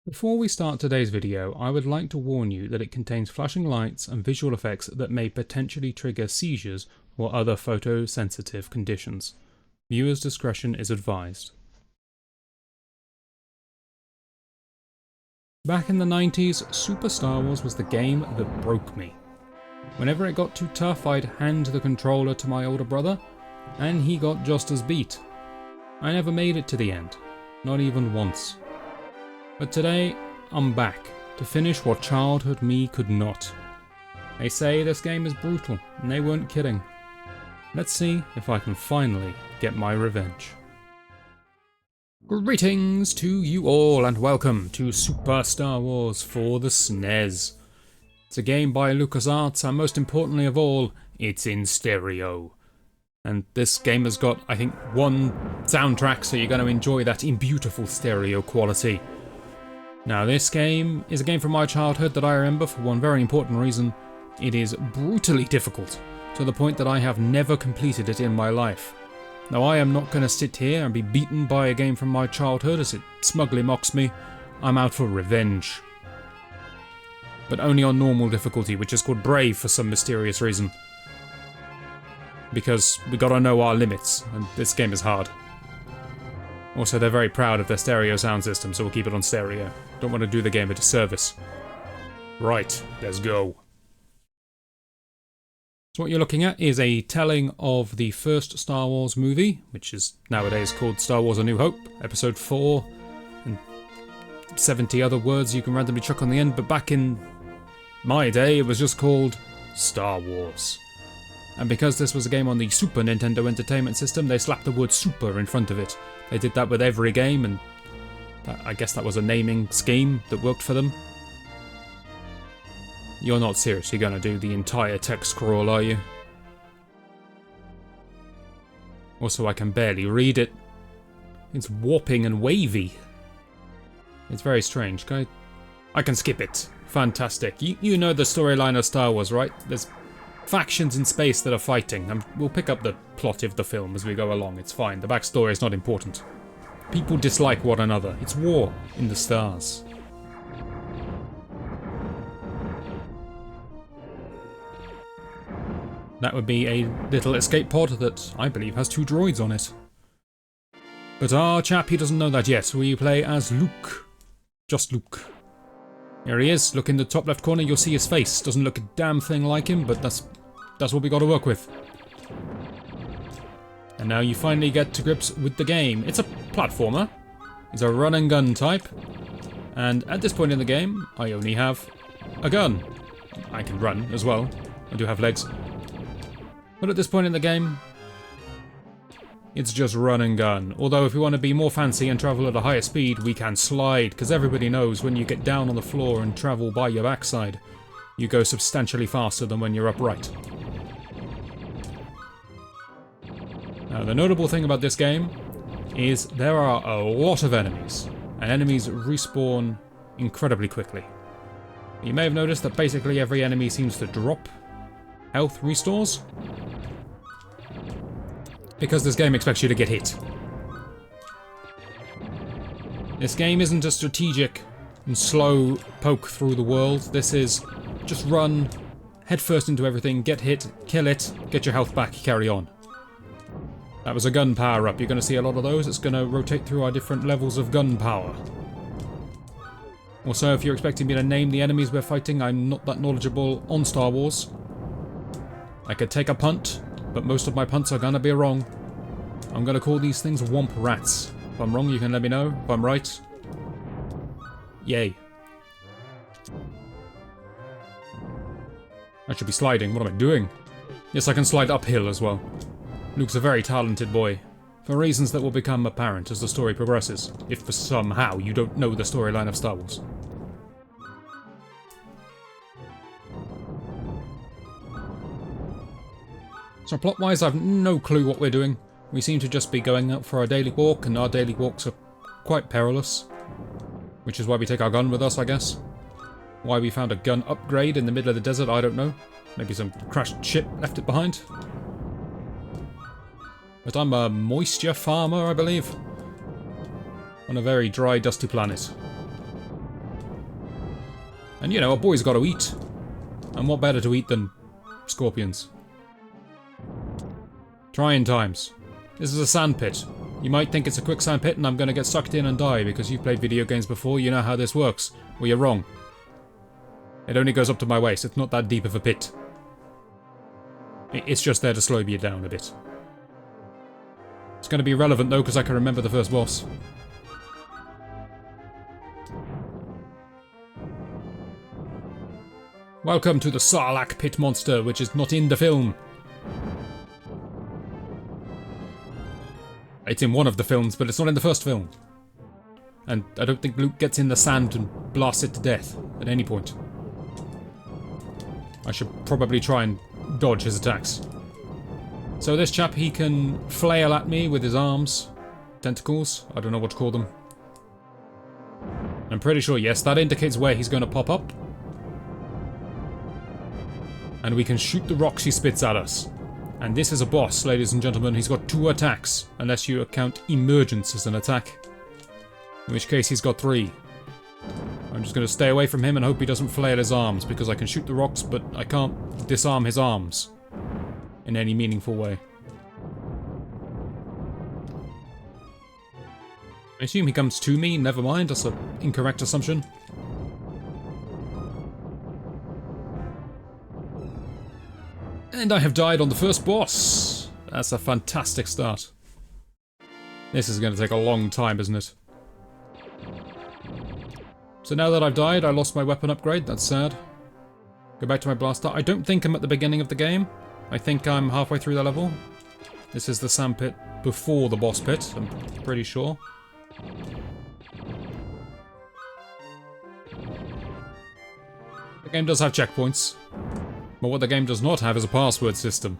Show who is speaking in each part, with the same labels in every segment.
Speaker 1: Before we start today's video, I would like to warn you that it contains flashing lights and visual effects that may potentially trigger seizures or other photosensitive conditions. Viewers' discretion is advised. Back in the 90s, Super Star Wars was the game that broke me. Whenever it got too tough, I'd hand the controller to my older brother, and he got just as beat. I never made it to the end, not even once. But today, I'm back to finish what childhood me could not. They say this game is brutal, and they weren't kidding. Let's see if I can finally get my revenge. Greetings to you all and welcome to Super Star Wars for the SNES. It's a game by LucasArts and most importantly of all, it's in stereo. And this game has got, I think, one soundtrack, so you're going to enjoy that in beautiful stereo quality. Now this game is a game from my childhood that I remember for one very important reason. It is brutally difficult, to the point that I have never completed it in my life. Now I am not going to sit here and be beaten by a game from my childhood as it smugly mocks me. I'm out for revenge. But only on normal difficulty, which is called Brave for some mysterious reason. Because we gotta know our limits, and this game is hard. Also, they're very proud of their stereo sound system, so we'll keep it on stereo. Don't want to do the game a disservice. Right, let's go. So what you're looking at is a telling of the first Star Wars movie, which is nowadays called Star Wars A New Hope, Episode 4, and 70 other words you can randomly chuck on the end, but back in my day it was just called Star Wars. And because this was a game on the Super Nintendo Entertainment System, they slapped the word Super in front of it. They did that with every game, and I guess that was a naming scheme that worked for them. You're not seriously going to do the entire text scroll, are you? Also, I can barely read it. It's warping and wavy. It's very strange. I can skip it. Fantastic. You know the storyline of Star Wars, right? There's factions in space that are fighting, and we'll pick up the plot of the film as we go along. It's fine. The backstory is not important. People dislike one another. It's war in the stars. That would be a little escape pod that I believe has 2 droids on it. But our chap, he doesn't know that yet. We play as Luke. Just Luke. Here he is. Look in the top left corner, you'll see his face. Doesn't look a damn thing like him, but that's what we got to work with. And now you finally get to grips with the game. It's a platformer. It's a run and gun type. And at this point in the game, I only have a gun. I can run as well. I do have legs. But at this point in the game, it's just run and gun. Although if we want to be more fancy and travel at a higher speed, we can slide, because everybody knows when you get down on the floor and travel by your backside, you go substantially faster than when you're upright. Now, the notable thing about this game is there are a lot of enemies, and enemies respawn incredibly quickly. You may have noticed that basically every enemy seems to drop health restores, because this game expects you to get hit. This game isn't a strategic and slow poke through the world. This is just run, head first into everything, get hit, kill it, get your health back, carry on. That was a gun power up. You're going to see a lot of those. It's going to rotate through our different levels of gun power. Also, if you're expecting me to name the enemies we're fighting, I'm not that knowledgeable on Star Wars. I could take a punt, but most of my punts are gonna be wrong. I'm gonna call these things womp rats. If I'm wrong, you can let me know. If I'm right, yay. I should be sliding. What am I doing? Yes, I can slide uphill as well. Luke's a very talented boy, for reasons that will become apparent as the story progresses, if for somehow you don't know the storyline of Star Wars. So plot-wise, I've no clue what we're doing. We seem to just be going out for our daily walk, and our daily walks are quite perilous. Which is why we take our gun with us, I guess. Why we found a gun upgrade in the middle of the desert, I don't know. Maybe some crashed ship left it behind. But I'm a moisture farmer, I believe. On a very dry, dusty planet. And you know, a boy's got to eat. And what better to eat than scorpions? Trying times. This is a sand pit. You might think it's a quicksand pit and I'm going to get sucked in and die because you've played video games before, you know how this works. Well, you're wrong. It only goes up to my waist, it's not that deep of a pit. It's just there to slow you down a bit. It's going to be relevant though because I can remember the first boss. Welcome to the Sarlacc pit monster, which is not in the film. It's in one of the films, but it's not in the first film. And I don't think Luke gets in the sand and blasts it to death at any point. I should probably try and dodge his attacks. So this chap, he can flail at me with his arms. Tentacles, I don't know what to call them. I'm pretty sure, yes, that indicates where he's going to pop up. And we can shoot the rocks he spits at us. And this is a boss, ladies and gentlemen. He's got 2 attacks, unless you account emergence as an attack. In which case he's got 3. I'm just going to stay away from him and hope he doesn't flail his arms, because I can shoot the rocks, but I can't disarm his arms in any meaningful way. I assume he comes to me, never mind, that's an incorrect assumption. And I have died on the first boss. That's a fantastic start. This is going to take a long time, isn't it? So now that I've died, I lost my weapon upgrade. That's sad. Go back to my blaster. I don't think I'm at the beginning of the game. I think I'm halfway through the level. This is the sand pit before the boss pit, I'm pretty sure. The game does have checkpoints. But what the game does not have is a password system.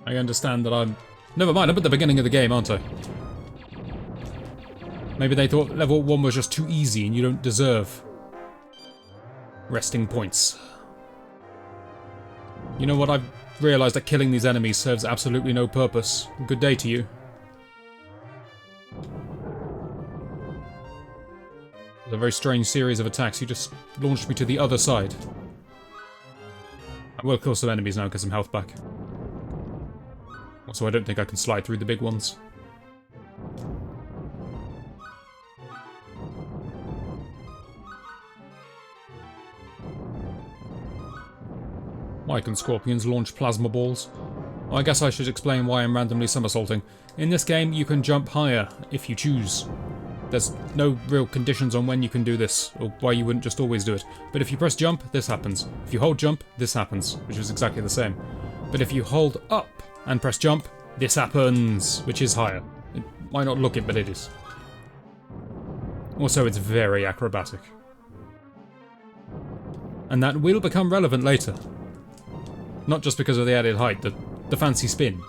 Speaker 1: I understand that I'm... Never mind, I'm at the beginning of the game, aren't I? Maybe they thought level 1 was just too easy and you don't deserve resting points. You know what, I've realised that killing these enemies serves absolutely no purpose. Good day to you. A very strange series of attacks. You just launched me to the other side. I will kill some enemies now and get some health back. Also, I don't think I can slide through the big ones. Why can scorpions launch plasma balls? Well, I guess I should explain why I'm randomly somersaulting. In this game, you can jump higher if you choose. There's no real conditions on when you can do this, or why you wouldn't just always do it. But if you press jump, this happens. If you hold jump, this happens, which is exactly the same. But if you hold up and press jump, this happens, which is higher. It might not look it, but it is. Also, it's very acrobatic. And that will become relevant later. Not just because of the added height, the fancy spin.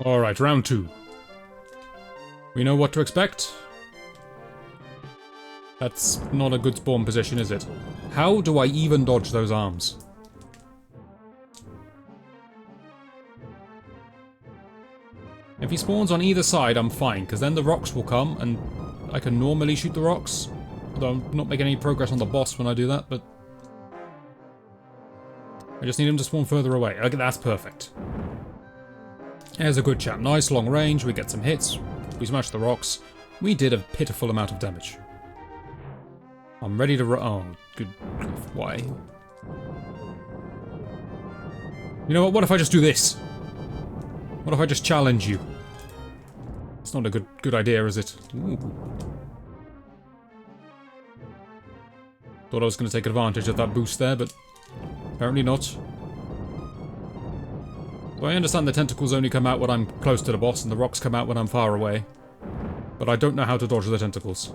Speaker 1: Alright, round 2. We know what to expect. That's not a good spawn position, is it? How do I even dodge those arms? If he spawns on either side, I'm fine, because then the rocks will come, and I can normally shoot the rocks. Although I'm not making any progress on the boss when I do that, but... I just need him to spawn further away. Okay, that's perfect. There's a good chap. Nice long range, we get some hits, we smash the rocks. We did a pitiful amount of damage. I'm ready to oh, good grief, why? You know what if I just do this? What if I just challenge you? It's not a good idea, is it? Ooh. Thought I was going to take advantage of that boost there, but apparently not. So I understand the tentacles only come out when I'm close to the boss, and the rocks come out when I'm far away. But I don't know how to dodge the tentacles.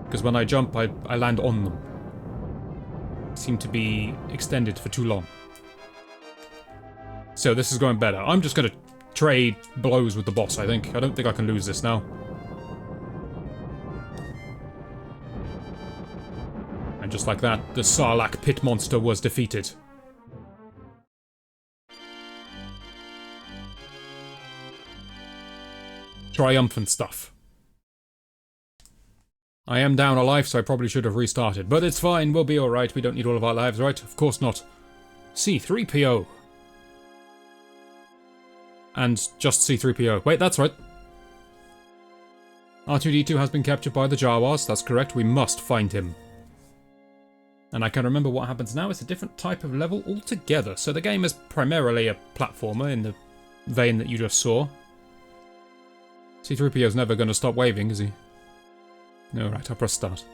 Speaker 1: Because when I jump, I land on them. They seem to be extended for too long. So this is going better. I'm just gonna trade blows with the boss, I think. I don't think I can lose this now. And just like that, the Sarlacc pit monster was defeated. Triumphant stuff. I am down a life, so I probably should have restarted. But it's fine, we'll be alright. We don't need all of our lives, right? Of course not. C-3PO. And just C-3PO. Wait, that's right. R2-D2 has been captured by the Jawas. That's correct. We must find him. And I can remember what happens now. It's a different type of level altogether. So the game is primarily a platformer in the vein that you just saw. C-3PO's never going to stop waving, is he? Alright, I'll press start.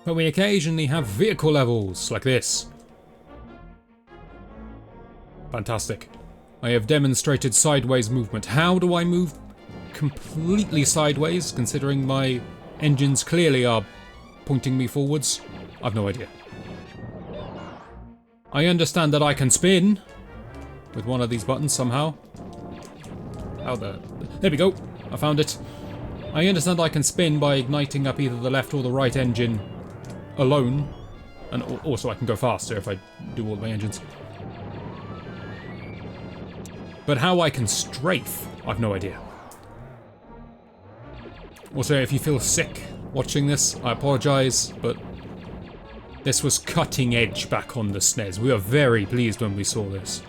Speaker 1: But we occasionally have vehicle levels, like this. Fantastic. I have demonstrated sideways movement. How do I move completely sideways, considering my engines clearly are pointing me forwards? I've no idea. I understand that I can spin with one of these buttons somehow. How the... There we go. I found it. I understand I can spin by igniting up either the left or the right engine alone. And also I can go faster if I do all my engines. But how I can strafe, I've no idea. Also, if you feel sick watching this, I apologise, but this was cutting edge back on the SNES. We were very pleased when we saw this.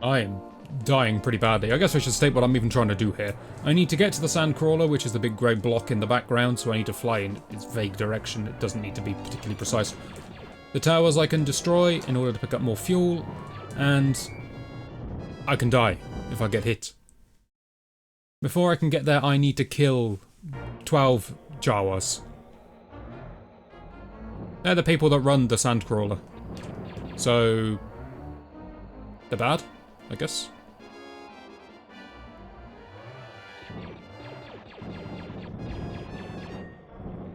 Speaker 1: I am dying pretty badly. I guess I should state what I'm even trying to do here. I need to get to the sandcrawler, which is the big grey block in the background, so I need to fly in its vague direction. It doesn't need to be particularly precise. The towers I can destroy in order to pick up more fuel, and I can die if I get hit. Before I can get there, I need to kill 12 Jawas. They're the people that run the sandcrawler. So... they're bad, I guess.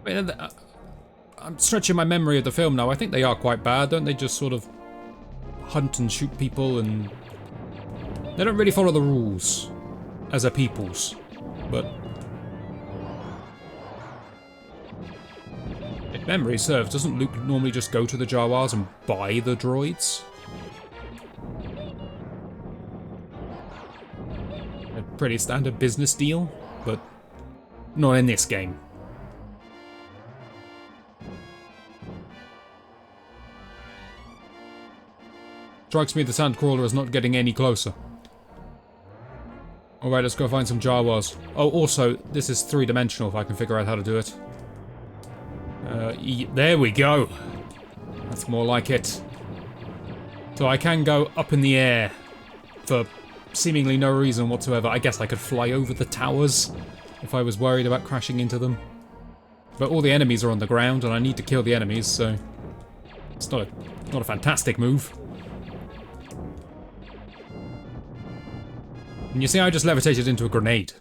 Speaker 1: Wait, I'm stretching my memory of the film now. I think they are quite bad, don't they? Just sort of hunt and shoot people, and they don't really follow the rules as a peoples. But if memory serves, doesn't Luke normally just go to the Jawas and buy the droids? A pretty standard business deal, but not in this game. Strikes me the sandcrawler is not getting any closer. Alright, let's go find some Jawas. Oh, also, this is three-dimensional if I can figure out how to do it. There we go. That's more like it. So I can go up in the air for seemingly no reason whatsoever. I guess I could fly over the towers if I was worried about crashing into them. But all the enemies are on the ground and I need to kill the enemies, so it's not a fantastic move. And you see, I just levitated into a grenade.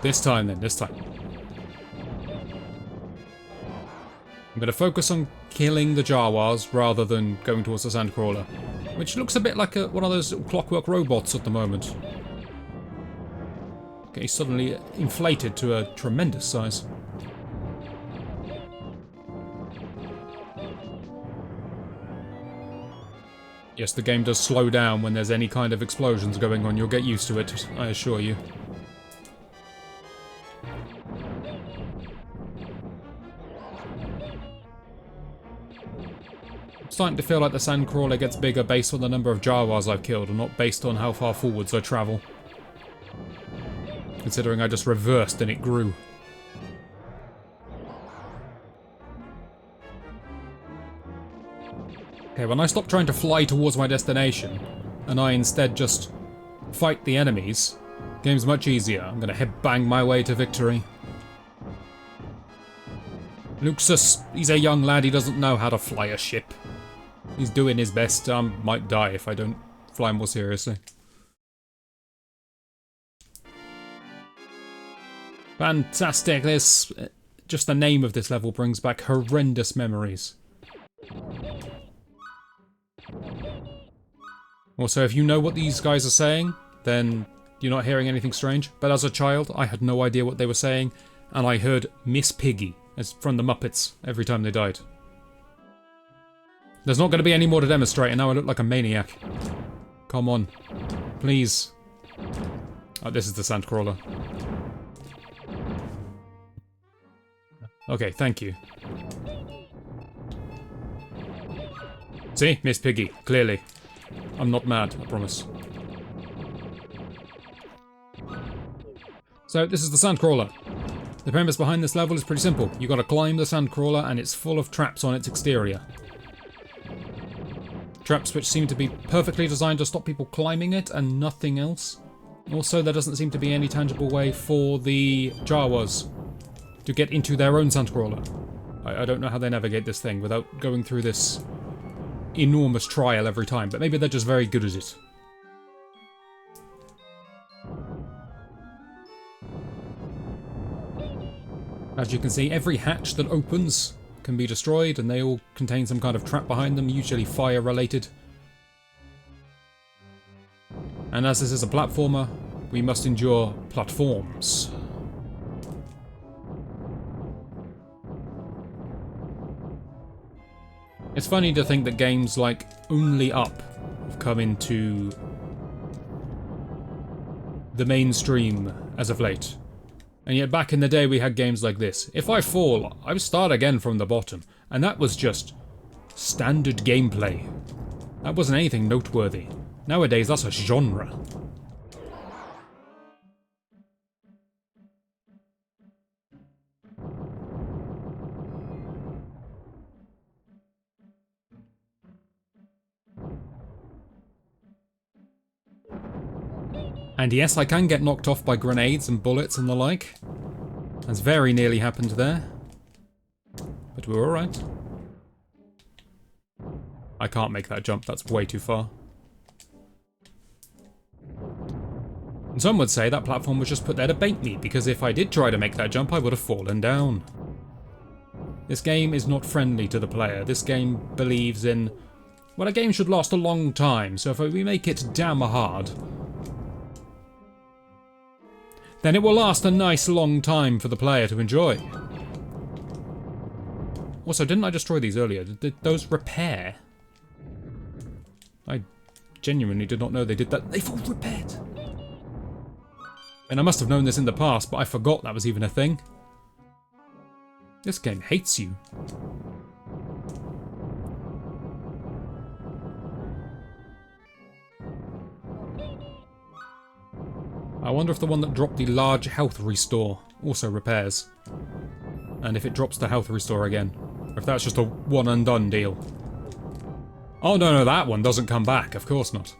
Speaker 1: This time then, this time. I'm gonna focus on killing the Jawas rather than going towards the sandcrawler. Which looks a bit like one of those clockwork robots at the moment. Okay, suddenly inflated to a tremendous size. Yes, the game does slow down when there's any kind of explosions going on. You'll get used to it, I assure you. I'm starting to feel like the sandcrawler gets bigger based on the number of Jawas I've killed, and not based on how far forwards I travel. Considering I just reversed and it grew. Okay, when I stop trying to fly towards my destination, and I instead just fight the enemies, the game's much easier. I'm gonna headbang my way to victory. He's a young lad, he doesn't know how to fly a ship. He's doing his best. Might die if I don't fly more seriously. Fantastic. This, just the name of this level brings back horrendous memories. Also, if you know what these guys are saying, then you're not hearing anything strange. But as a child, I had no idea what they were saying, and I heard Miss Piggy as from the Muppets every time they died. There's not going to be any more to demonstrate, and now I look like a maniac. Come on. Please. Oh, this is the sandcrawler. Okay, thank you. See? Miss Piggy, clearly. I'm not mad, I promise. So, this is the sandcrawler. The premise behind this level is pretty simple. You gotta climb the sandcrawler, and it's full of traps on its exterior. Traps which seem to be perfectly designed to stop people climbing it, and nothing else. Also, there doesn't seem to be any tangible way for the Jawas to get into their own sandcrawler. I don't know how they navigate this thing without going through this enormous trial every time, but maybe they're just very good at it. As you can see, every hatch that opens can be destroyed, and they all contain some kind of trap behind them, usually fire related. And as this is a platformer, we must endure platforms. It's funny to think that games like Only Up have come into the mainstream as of late. And yet back in the day we had games like this. If I fall, I would start again from the bottom. And that was just standard gameplay. That wasn't anything noteworthy. Nowadays that's a genre. And yes, I can get knocked off by grenades and bullets and the like. That's very nearly happened there. But we're alright. I can't make that jump, that's way too far. And some would say that platform was just put there to bait me, because if I did try to make that jump, I would have fallen down. This game is not friendly to the player. This game believes in, well, a game should last a long time, so if we make it damn hard, then it will last a nice long time for the player to enjoy. Also, didn't I destroy these earlier? Did those repair? I genuinely did not know they did that. They've all repaired! And I must have known this in the past, but I forgot that was even a thing. This game hates you. I wonder if the one that dropped the large health restore also repairs. And if it drops the health restore again. Or if that's just a one and done deal. Oh no, that one doesn't come back, of course not.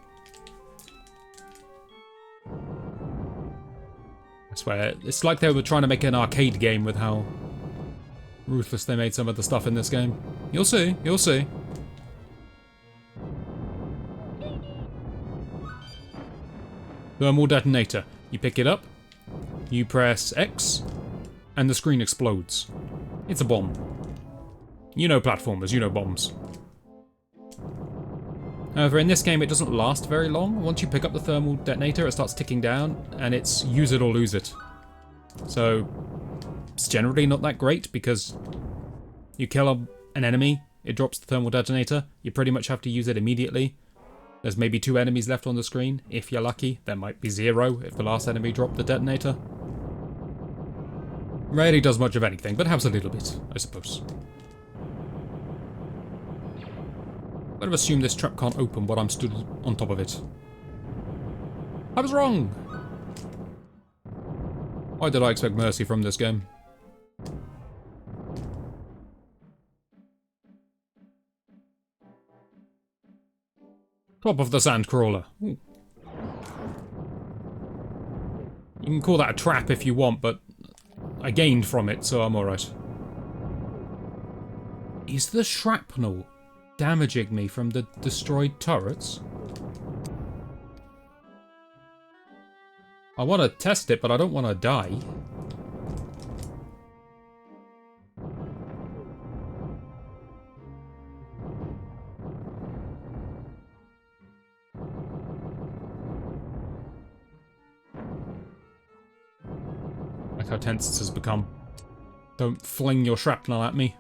Speaker 1: I swear, it's like they were trying to make an arcade game with how ruthless they made some of the stuff in this game. You'll see, you'll see. Thermal detonator. You pick it up, you press X, and the screen explodes. It's a bomb. You know platformers, you know bombs. However, in this game it doesn't last very long. Once you pick up the thermal detonator, it starts ticking down, and it's use it or lose it. So, it's generally not that great, because you kill an enemy, it drops the thermal detonator, you pretty much have to use it immediately. There's maybe 2 enemies left on the screen, if you're lucky. There might be 0 if the last enemy dropped the detonator. Rarely does much of anything, but helps a little bit, I suppose. I'm going to assume this trap can't open while I'm stood on top of it. I was wrong! Why did I expect mercy from this game? Top of the sandcrawler. Ooh. You can call that a trap if you want, but I gained from it, so I'm alright. Is the shrapnel damaging me from the destroyed turrets? I want to test it, but I don't want to die. Like how tense this has become. Don't fling your shrapnel at me.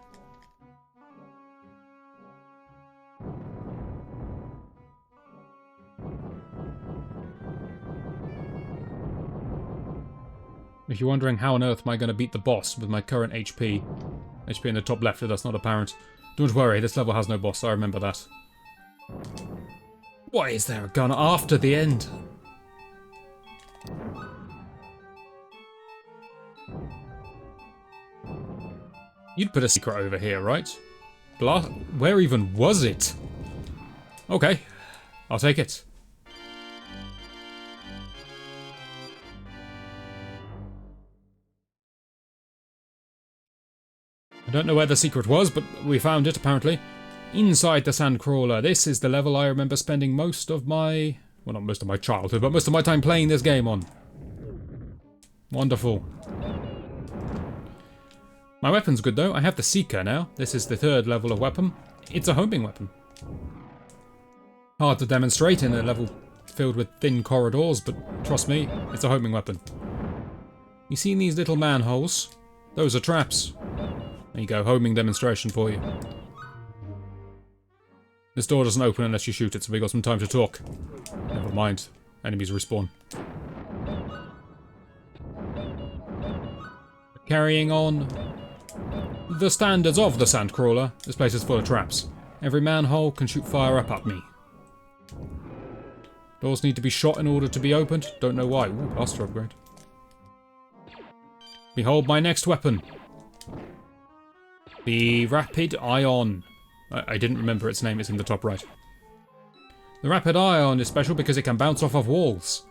Speaker 1: If you're wondering how on earth am I going to beat the boss with my current HP in the top left if that's not apparent, don't worry, this level has no boss, I remember that. Why is there a gun after the end? You'd put a secret over here, right? Where even was it? Okay, I'll take it. I don't know where the secret was, but we found it, apparently. Inside the Sandcrawler. This is the level I remember spending most of my... well, not most of my childhood, but most of my time playing this game on. Wonderful. My weapon's good, though. I have the Seeker now. This is the third level of weapon. It's a homing weapon. Hard to demonstrate in a level filled with thin corridors, but trust me, it's a homing weapon. You see these little manholes? Those are traps. There you go, homing demonstration for you. This door doesn't open unless you shoot it, so we got some time to talk. Never mind, enemies respawn. Carrying on the standards of the Sandcrawler, this place is full of traps. Every manhole can shoot fire up at me. Doors need to be shot in order to be opened. Don't know why. Ooh, blaster upgrade. Behold my next weapon. The Rapid Ion. I didn't remember its name, it's in the top right. The Rapid Ion is special because it can bounce off of walls.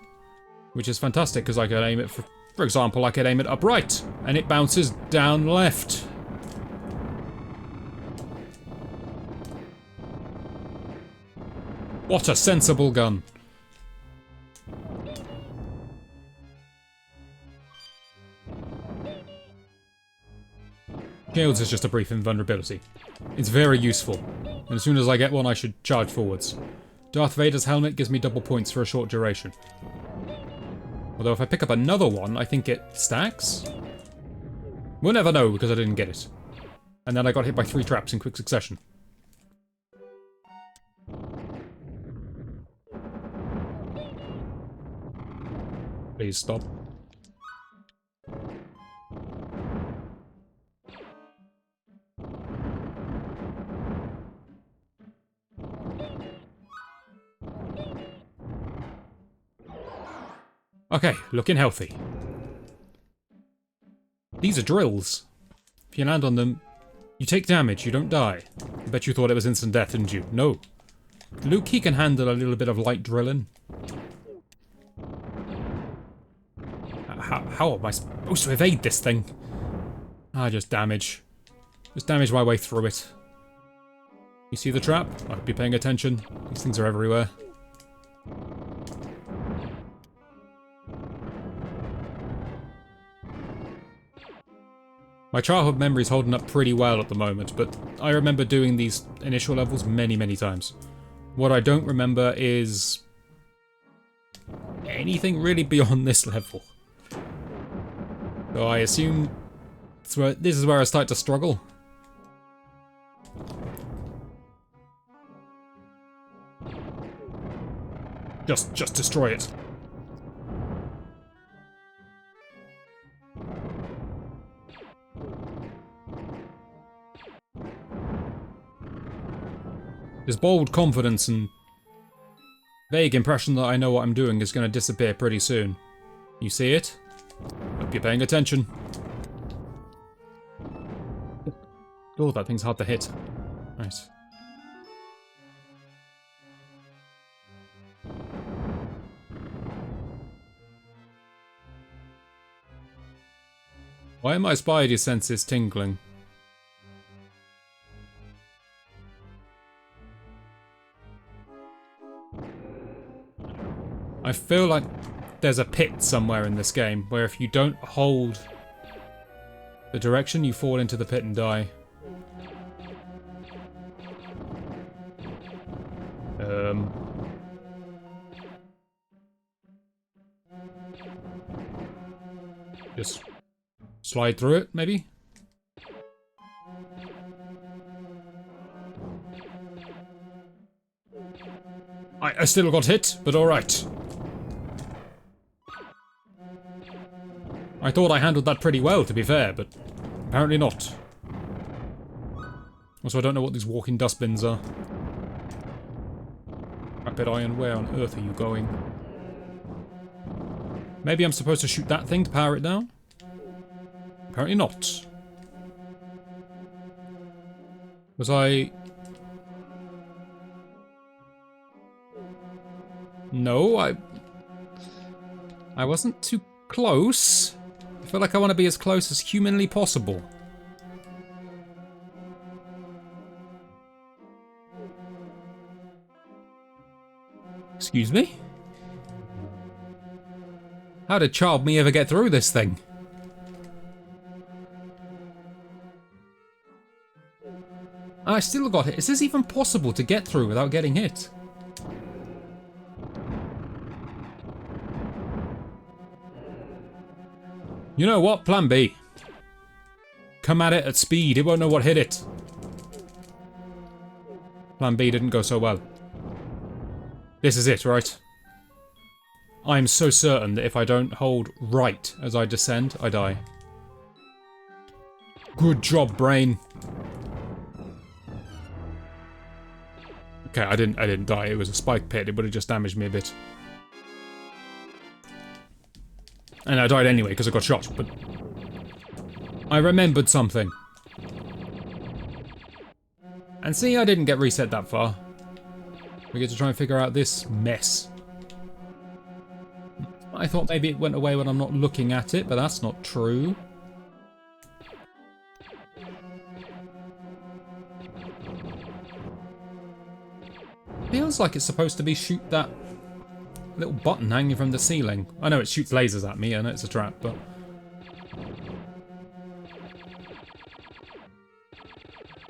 Speaker 1: Which is fantastic, because I could aim it, for example, I could aim it upright, and it bounces down left. What a sensible gun. Shields is just a brief invulnerability. It's very useful, and as soon as I get one I should charge forwards. Darth Vader's helmet gives me double points for a short duration. Although if I pick up another one, I think it stacks? We'll never know because I didn't get it. And then I got hit by 3 traps in quick succession. Please stop. Okay, looking healthy. These are drills. If you land on them, you take damage, you don't die. I bet you thought it was instant death, didn't you? No. Luke, he can handle a little bit of light drilling. How am I supposed to evade this thing? Just damage. Just damage my way through it. You see the trap? I hope you're paying attention. These things are everywhere. My childhood memory's holding up pretty well at the moment, but I remember doing these initial levels many, many times. What I don't remember is anything really beyond this level. So I assume this is where I start to struggle. Just destroy it. This bold confidence and vague impression that I know what I'm doing is going to disappear pretty soon. You see it? Hope you're paying attention. Oh, that thing's hard to hit. Nice. Why are my spidey senses tingling? I feel like there's a pit somewhere in this game where if you don't hold the direction, you fall into the pit and die. Just slide through it, maybe? I still got hit, but alright. I thought I handled that pretty well, to be fair, but apparently not. Also, I don't know what these walking dustbins are. Rapid iron, where on earth are you going? Maybe I'm supposed to shoot that thing to power it down? Apparently not. Was I... No, I wasn't too close. I feel like I want to be as close as humanly possible. Excuse me? How did child me ever get through this thing? I still got hit. Is this even possible to get through without getting hit? You know what? Plan B. Come at it at speed. It won't know what hit it. Plan B didn't go so well. This is it, right? I'm so certain that if I don't hold right as I descend, I die. Good job, brain. Okay, I didn't die. It was a spike pit. It would have just damaged me a bit. And I died anyway because I got shot, but I remembered something. And see, I didn't get reset that far. We get to try and figure out this mess. I thought maybe it went away when I'm not looking at it, but that's not true. Feels like it's supposed to be shoot that little button hanging from the ceiling. I know it shoots lasers at me, I know it's a trap, but...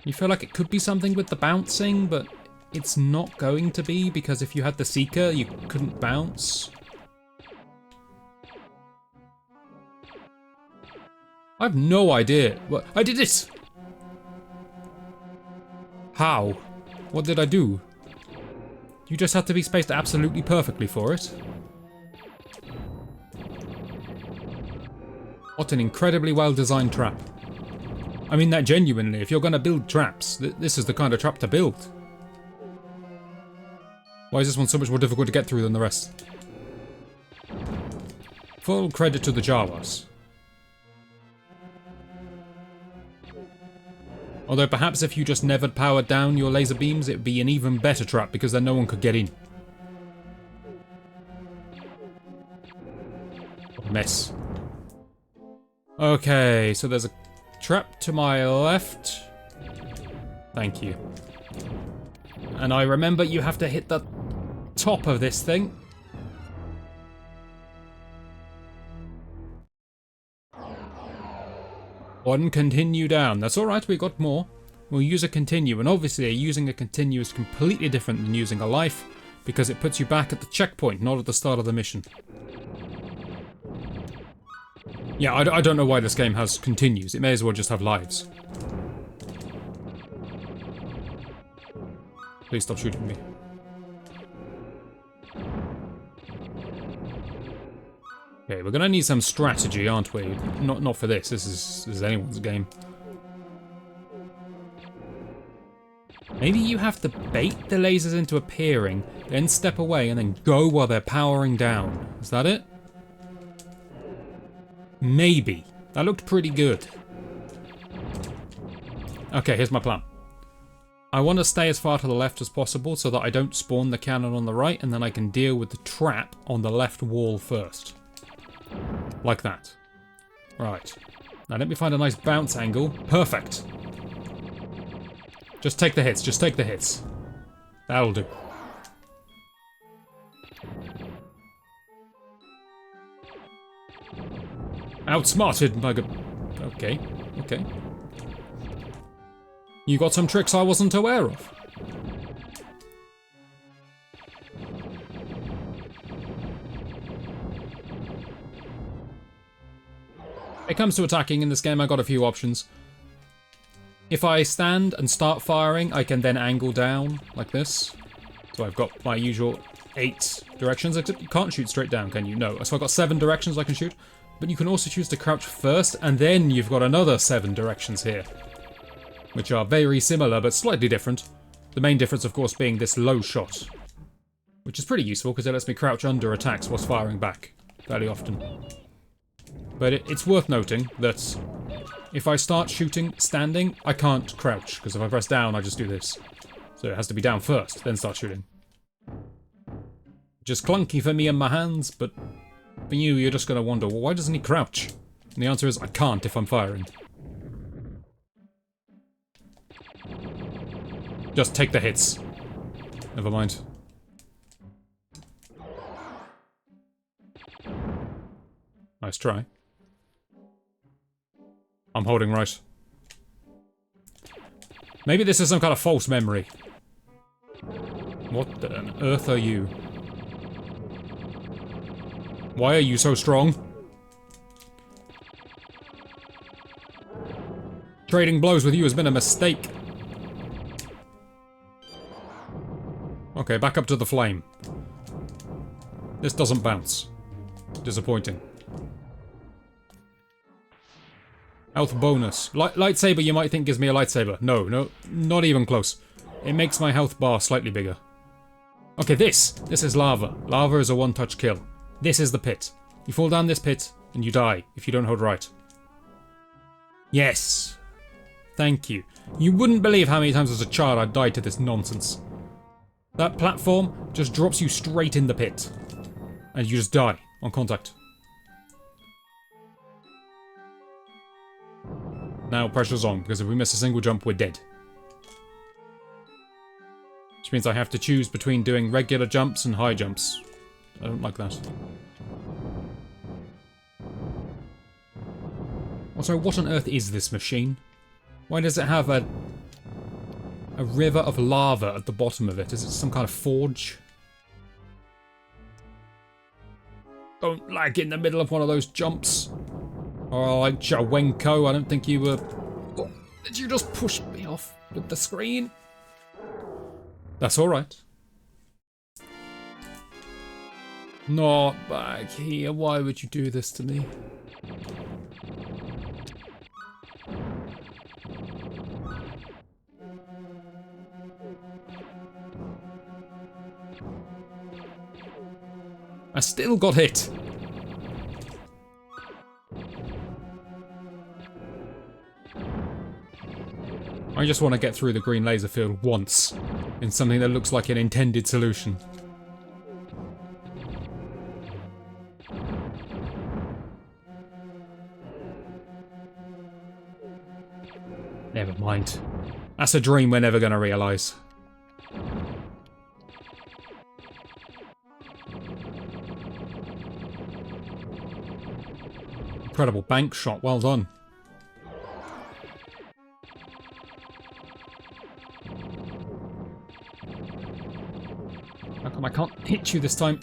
Speaker 1: You feel like it could be something with the bouncing, but it's not going to be, because if you had the Seeker, you couldn't bounce. I have no idea. What? I did it! How? What did I do? You just had to be spaced absolutely perfectly for it. What an incredibly well-designed trap. I mean that genuinely, if you're gonna build traps, this is the kind of trap to build. Why is this one so much more difficult to get through than the rest? Full credit to the Jawas. Although perhaps if you just never powered down your laser beams, it would be an even better trap because then no one could get in. Mess. Okay, so there's a trap to my left. Thank you. And I remember you have to hit the top of this thing. One continue down. That's alright, we got more. We'll use a continue, and obviously using a continue is completely different than using a life, because it puts you back at the checkpoint, not at the start of the mission. Yeah, I don't know why this game has continues. It may as well just have lives. Please stop shooting me. Okay, we're gonna need some strategy, aren't we? Not for this. This is anyone's game. Maybe you have to bait the lasers into appearing, then step away, and then go while they're powering down. Is that it? Maybe. That looked pretty good. Okay, here's my plan. I want to stay as far to the left as possible so that I don't spawn the cannon on the right, and then I can deal with the trap on the left wall first. Like that. Right. Now let me find a nice bounce angle. Perfect. Just take the hits, just take the hits. That'll do. Outsmarted, my good... Okay, okay. You got some tricks I wasn't aware of. When it comes to attacking in this game, I got a few options. If I stand and start firing, I can then angle down, like this. So I've got my usual 8 directions, except you can't shoot straight down, can you? No. So I've got 7 directions I can shoot. But you can also choose to crouch first, and then you've got another 7 directions here. Which are very similar, but slightly different. The main difference, of course, being this low shot. Which is pretty useful, because it lets me crouch under attacks whilst firing back. Fairly often. But it's worth noting that if I start shooting standing, I can't crouch, because if I press down, I just do this. So it has to be down first, then start shooting. Just clunky for me and my hands, but for you, you're just going to wonder, well, why doesn't he crouch? And the answer is, I can't if I'm firing. Just take the hits. Never mind. Nice try. I'm holding right. Maybe this is some kind of false memory. What on earth are you? Why are you so strong? Trading blows with you has been a mistake. Okay, back up to the flame. This doesn't bounce. Disappointing. Health bonus. Lightsaber you might think gives me a lightsaber. No, not even close. It makes my health bar slightly bigger. Okay, this is lava. Lava is a one-touch kill. This is the pit. You fall down this pit, and you die, if you don't hold right. Yes. Thank you. You wouldn't believe how many times as a child I died to this nonsense. That platform just drops you straight in the pit. And you just die on contact. Now pressure's on, because if we miss a single jump, we're dead. Which means I have to choose between doing regular jumps and high jumps. I don't like that. Also, what on earth is this machine? Why does it have a river of lava at the bottom of it? Is it some kind of forge? Don't lag in the middle of one of those jumps. Oh, like Jawenko, I don't think you were... Oh, did you just push me off with the screen? That's alright. Not back here. Why would you do this to me? I still got hit. I just want to get through the green laser field once, in something that looks like an intended solution. Never mind. That's a dream we're never going to realise. Incredible bank shot, well done. How come I can't hit you this time?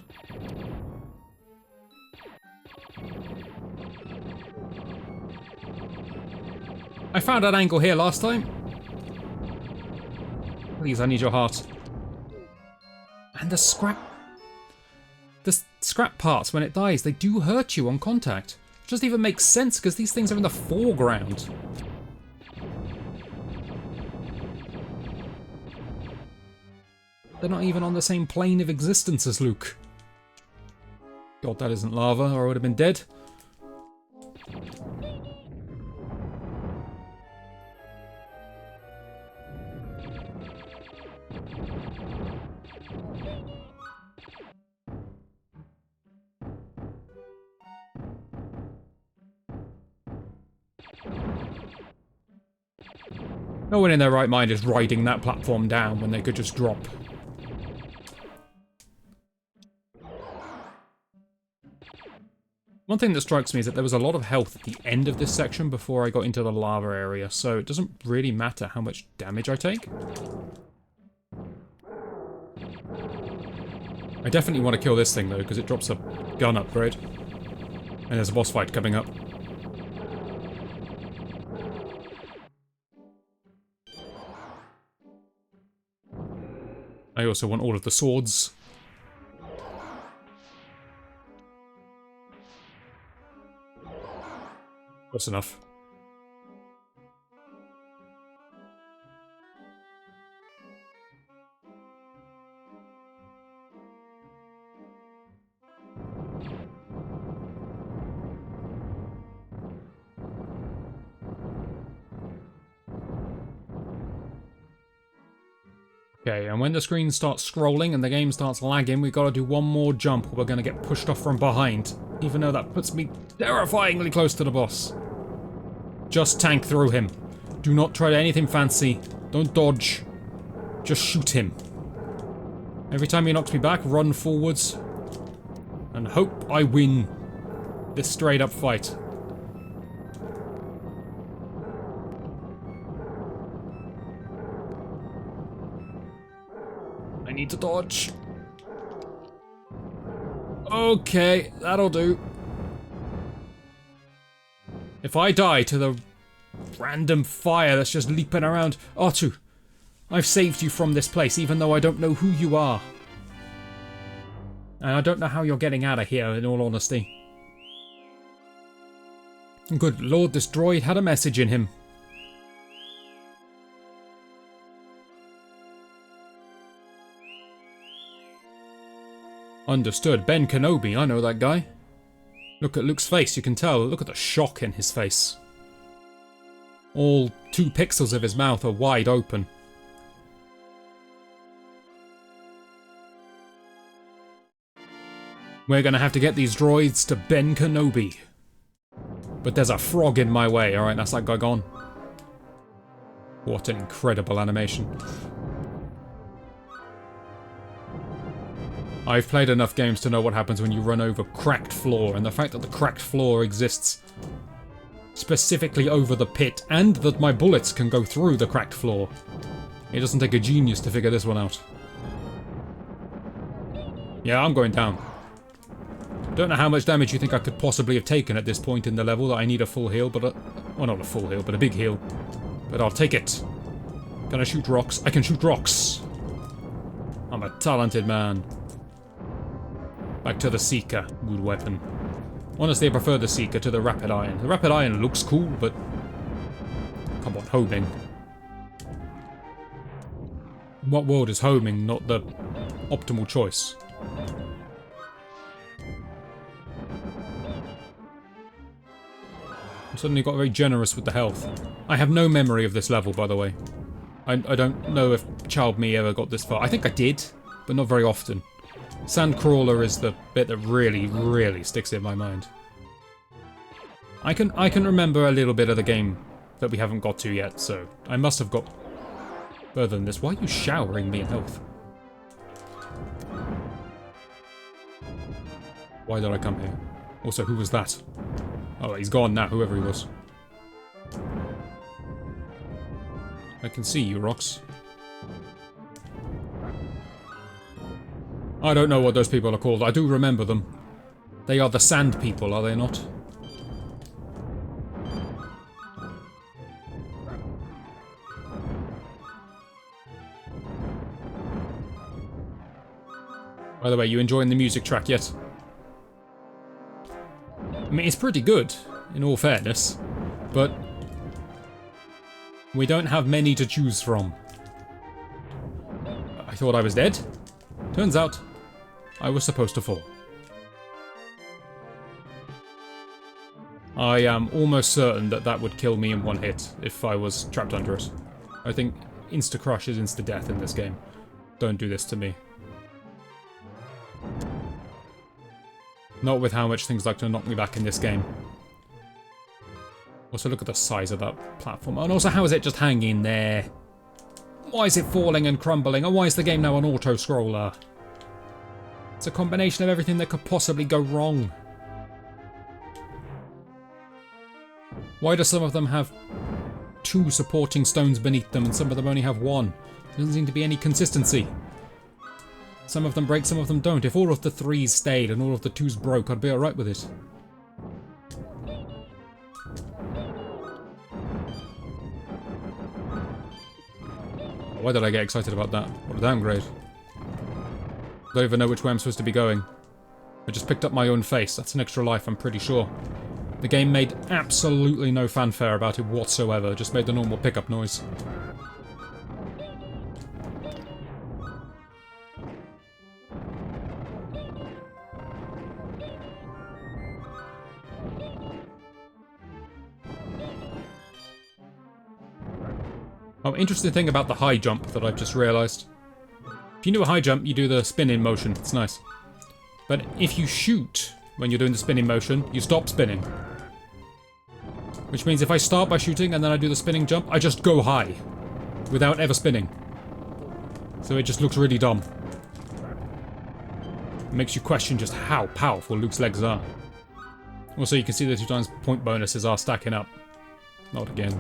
Speaker 1: I found an angle here last time. Please, I need your heart. And the scrap parts, when it dies, they do hurt you on contact. It doesn't even make sense, because these things are in the foreground. They're not even on the same plane of existence as Luke. God, that isn't lava, or I would have been dead. No one in their right mind is riding that platform down when they could just drop. One thing that strikes me is that there was a lot of health at the end of this section before I got into the lava area, so it doesn't really matter how much damage I take. I definitely want to kill this thing though, because it drops a gun upgrade. And there's a boss fight coming up. I also want all of the swords. That's enough. Okay, and when the screen starts scrolling and the game starts lagging, we gotta do one more jump or we're gonna get pushed off from behind. Even though that puts me terrifyingly close to the boss. Just tank through him. Do not try anything fancy. Don't dodge. Just shoot him. Every time he knocks me back, run forwards. And hope I win this straight up fight. I need to dodge. Okay, that'll do. If I die to the random fire that's just leaping around... R2, I've saved you from this place, even though I don't know who you are. And I don't know how you're getting out of here, in all honesty. Good lord, this droid had a message in him. Understood. Ben Kenobi, I know that guy. Look at Luke's face, you can tell. Look at the shock in his face. All 2 pixels of his mouth are wide open. We're gonna have to get these droids to Ben Kenobi. But there's a frog in my way, alright, that's that guy gone. What an incredible animation. I've played enough games to know what happens when you run over cracked floor, and the fact that the cracked floor exists specifically over the pit, and that my bullets can go through the cracked floor. It doesn't take a genius to figure this one out. Yeah, I'm going down. Don't know how much damage you think I could possibly have taken at this point in the level that I need a full heal, but well, not a full heal, but a big heal. But I'll take it. Can I shoot rocks? I can shoot rocks. I'm a talented man. Back to the Seeker. Good weapon. Honestly, I prefer the Seeker to the Rapid Iron. The Rapid Iron looks cool, but... come on, homing. In what world is homing not the optimal choice? I suddenly got very generous with the health. I have no memory of this level, by the way. I don't know if Child Me ever got this far. I think I did, but not very often. Sandcrawler is the bit that really, really sticks in my mind. I can remember a little bit of the game that we haven't got to yet, so I must have got further than this. Why are you showering me in health? Why did I come here? Also, who was that? Oh, he's gone now, whoever he was. I can see you, rocks. I don't know what those people are called. I do remember them. They are the sand people, are they not? By the way, you enjoying the music track yet? I mean, it's pretty good, in all fairness, but we don't have many to choose from. I thought I was dead. Turns out, I was supposed to fall. I am almost certain that that would kill me in one hit if I was trapped under it. I think insta-crush is insta-death in this game. Don't do this to me. Not with how much things like to knock me back in this game. Also, look at the size of that platform. And also, how is it just hanging there? Why is it falling and crumbling? And why is the game now an auto-scroller? It's a combination of everything that could possibly go wrong. Why do some of them have 2 supporting stones beneath them and some of them only have 1? There doesn't seem to be any consistency. Some of them break, some of them don't. If all of the 3s stayed and all of the 2s broke, I'd be alright with it. Why did I get excited about that? What a downgrade. Don't even know which way I'm supposed to be going. I just picked up my own face. That's an extra life, I'm pretty sure. The game made absolutely no fanfare about it whatsoever. Just made the normal pickup noise. Oh, interesting thing about the high jump that I've just realised. If you do a high jump, you do the spin-in motion. It's nice. But if you shoot when you're doing the spinning motion, you stop spinning. Which means if I start by shooting and then I do the spinning jump, I just go high. Without ever spinning. So it just looks really dumb. It makes you question just how powerful Luke's legs are. Also, you can see the 2 times point bonuses are stacking up. Not again.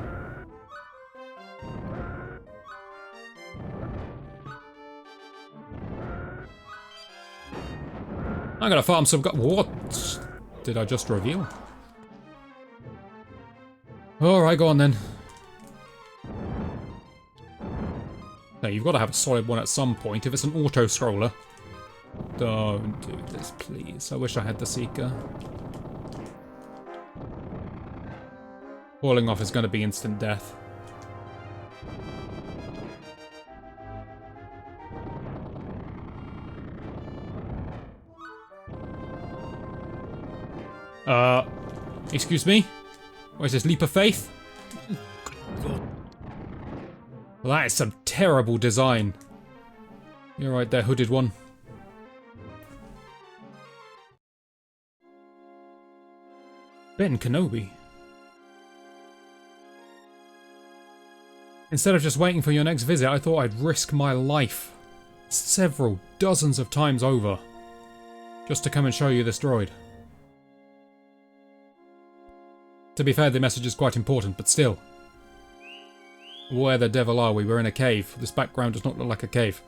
Speaker 1: I'm gonna farm some what did I just reveal? Alright, go on then. No, you've got to have a solid one at some point. If it's an auto-scroller. Don't do this, please. I wish I had the Seeker. Falling off is going to be instant death. Excuse me? What is this, leap of faith? Well, that is some terrible design. You're right there, hooded one. Ben Kenobi. Instead of just waiting for your next visit, I thought I'd risk my life several dozens of times over just to come and show you this droid. To be fair, the message is quite important, but still. Where the devil are we? We're in a cave. This background does not look like a cave.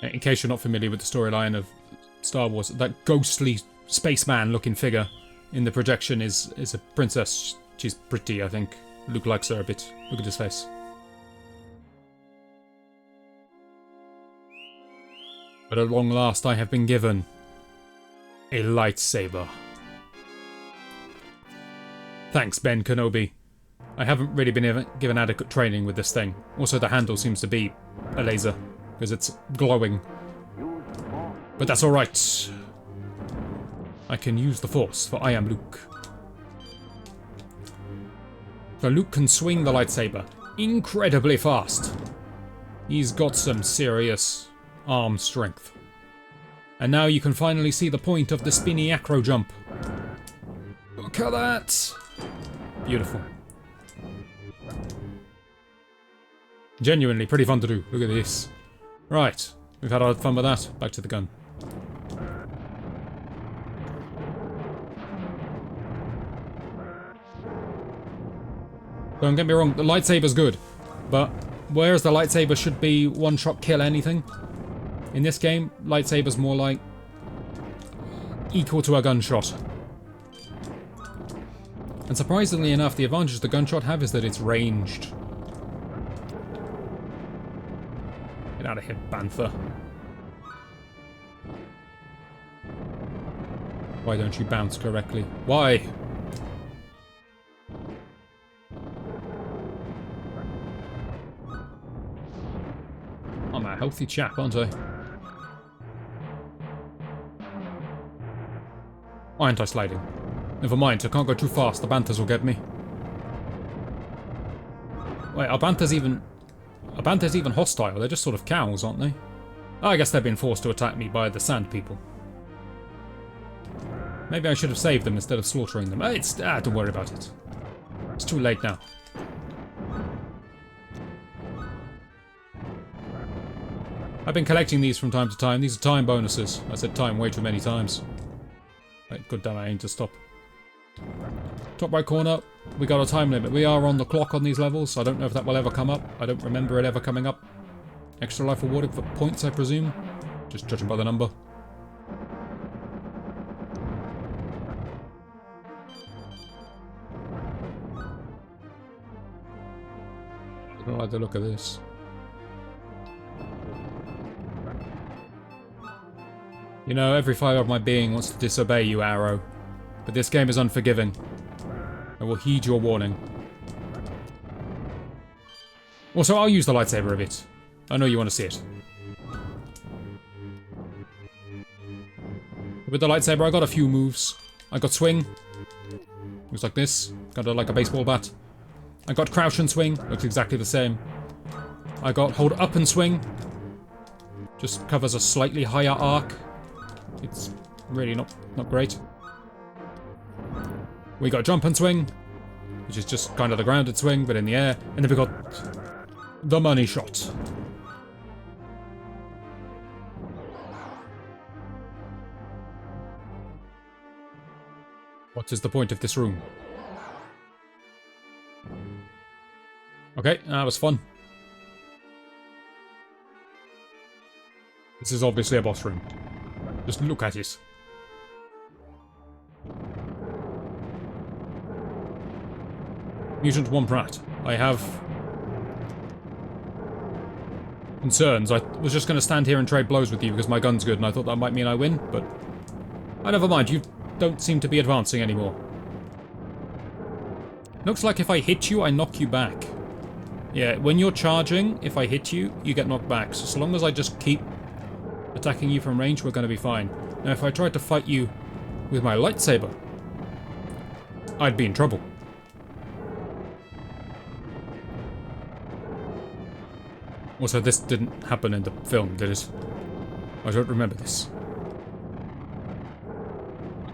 Speaker 1: In case you're not familiar with the storyline of Star Wars, that ghostly spaceman-looking figure in the projection is a princess. She's pretty, I think. Luke likes her a bit. Look at his face. But at long last I have been given a lightsaber. Thanks, Ben Kenobi. I haven't really been given adequate training with this thing. Also, the handle seems to be a laser, because it's glowing. But that's alright. I can use the Force, for I am Luke. So Luke can swing the lightsaber incredibly fast. He's got some serious arm strength. And now you can finally see the point of the spinny acro jump. Look at that! Beautiful. Genuinely pretty fun to do. Look at this. Right, we've had our fun with that. Back to the gun. Don't get me wrong, the lightsaber's good, but whereas the lightsaber should be one-shot kill anything, in this game, lightsaber's more like equal to a gunshot. And surprisingly enough, the advantage the gunshot have is that it's ranged. Get out of here, Bantha. Why don't you bounce correctly? Why? I'm a healthy chap, aren't I? Why aren't I sliding? Never mind, I can't go too fast. The Banthas will get me. Wait, are Banthas even hostile? They're just sort of cows, aren't they? Oh, I guess they've been forced to attack me by the sand people. Maybe I should have saved them instead of slaughtering them. Don't worry about it. It's too late now. I've been collecting these from time to time. These are time bonuses. I said time way too many times. Right, good damn, I need to stop. Top right corner, we got a time limit. We are on the clock on these levels. I don't know if that will ever come up. I don't remember it ever coming up. Extra life awarded for points, I presume. Just judging by the number. I don't like the look of this. You know, every fibre of my being wants to disobey you, Arrow. But this game is unforgiving. I will heed your warning. Also, I'll use the lightsaber a bit. I know you want to see it. With the lightsaber, I got a few moves. I got swing. Looks like this. Got it like a baseball bat. I got crouch and swing. Looks exactly the same. I got hold up and swing. Just covers a slightly higher arc. It's really not great. We got jump and swing, which is just kind of the grounded swing, but in the air. And then we got the money shot. What is the point of this room? Okay, that was fun. This is obviously a boss room. Just look at it. Mutant Wombat. I have concerns. I was just going to stand here and trade blows with you because my gun's good and I thought that might mean I win, but never mind. You don't seem to be advancing anymore. Looks like if I hit you, I knock you back. Yeah, when you're charging, if I hit you, you get knocked back. So long as I just keep attacking you from range, we're going to be fine. Now, if I tried to fight you with my lightsaber, I'd be in trouble. Also, this didn't happen in the film, did it? I don't remember this.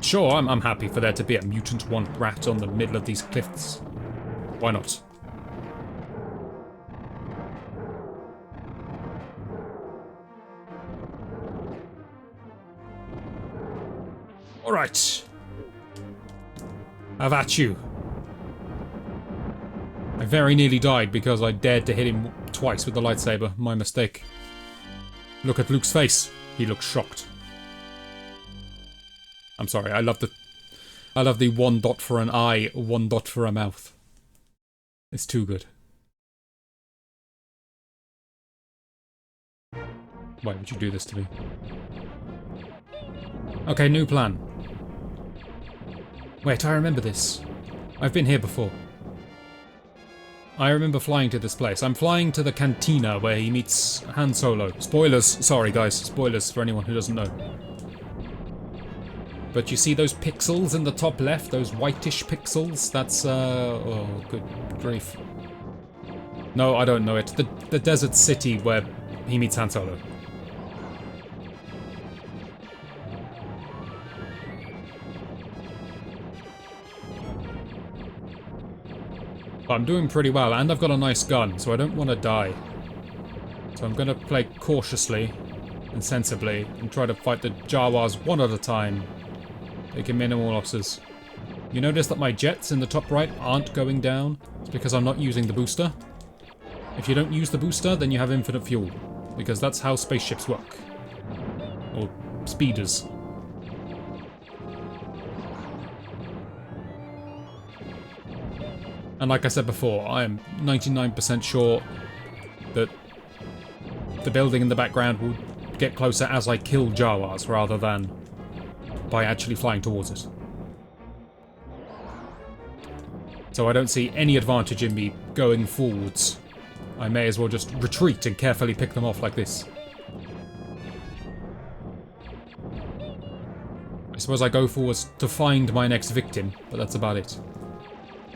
Speaker 1: Sure, I'm happy for there to be a mutant rat on the middle of these cliffs. Why not? Alright. Have at you. I very nearly died because I dared to hit him twice with the lightsaber. My mistake. Look at Luke's face. He looks shocked. I'm sorry, I love the one dot for an eye, one dot for a mouth. It's too good. Why would you do this to me? Okay, new plan. Wait, I remember this. I've been here before. I remember flying to this place. I'm flying to the cantina where he meets Han Solo. Spoilers. Sorry, guys. Spoilers for anyone who doesn't know. But you see those pixels in the top left? Those whitish pixels? That's, oh, good grief. No, I don't know it. The desert city where he meets Han Solo. I'm doing pretty well, and I've got a nice gun, so I don't want to die. So I'm going to play cautiously and sensibly and try to fight the Jawas one at a time, taking minimal losses. You notice that my jets in the top right aren't going down? It's because I'm not using the booster. If you don't use the booster, then you have infinite fuel, because that's how spaceships work. Or speeders. And like I said before, I am 99% sure that the building in the background will get closer as I kill Jawas rather than by actually flying towards it. So I don't see any advantage in me going forwards. I may as well just retreat and carefully pick them off like this. I suppose I go forwards to find my next victim, but that's about it.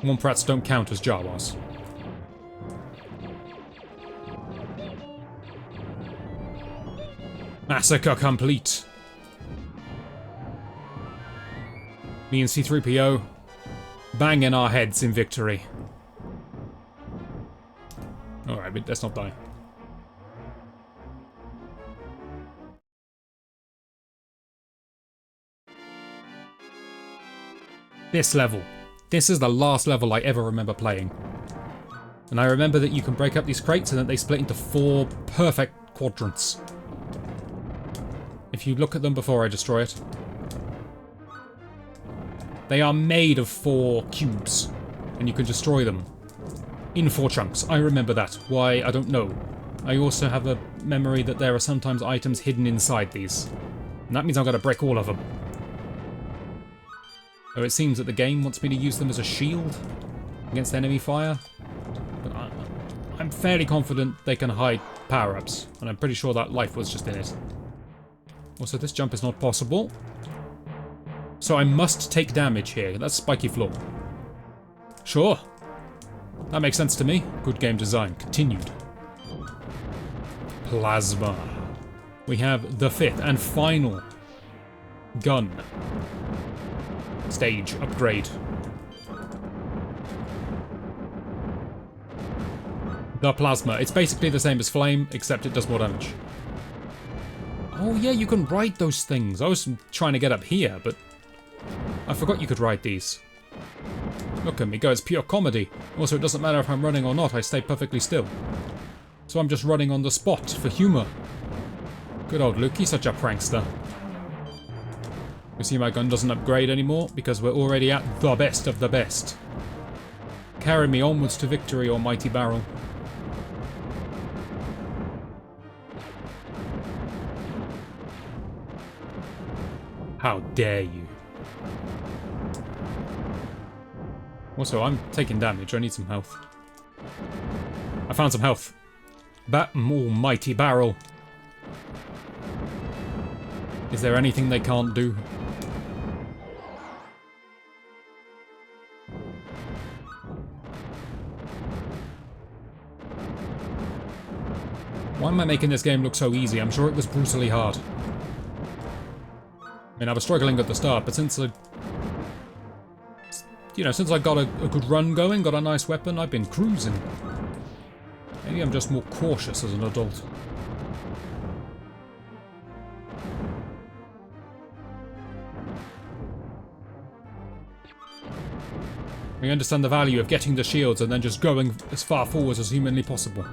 Speaker 1: Womprats don't count as Jawas. Massacre complete. Me and C-3PO banging our heads in victory. Alright, but let's not die. This level. This is the last level I ever remember playing. And I remember that you can break up these crates and that they split into 4 perfect quadrants. If you look at them before I destroy it. They are made of 4 cubes. And you can destroy them in 4 chunks. I remember that. Why, I don't know. I also have a memory that there are sometimes items hidden inside these. And that means I'm going to break all of them. Though it seems that the game wants me to use them as a shield against enemy fire. But I'm fairly confident they can hide power-ups. And I'm pretty sure that life was just in it. Also, this jump is not possible. So I must take damage here. That's spiky floor. Sure. That makes sense to me. Good game design. Continued. Plasma. We have the 5th and final gun. Stage upgrade. The plasma. It's basically the same as flame, except it does more damage. Oh yeah, you can ride those things. I was trying to get up here, but I forgot you could ride these. Look at me go, it's pure comedy. Also, it doesn't matter if I'm running or not, I stay perfectly still. So I'm just running on the spot for humour. Good old Luke, he's such a prankster. You see my gun doesn't upgrade anymore because we're already at the best of the best. Carry me onwards to victory, almighty barrel. How dare you. Also, I'm taking damage. I need some health. I found some health. Almighty barrel. Is there anything they can't do? Why am I making this game look so easy? I'm sure it was brutally hard. I mean, I was struggling at the start, but since I got a good run going, got a nice weapon, I've been cruising. Maybe I'm just more cautious as an adult. I understand the value of getting the shields and then just going as far forward as humanly possible.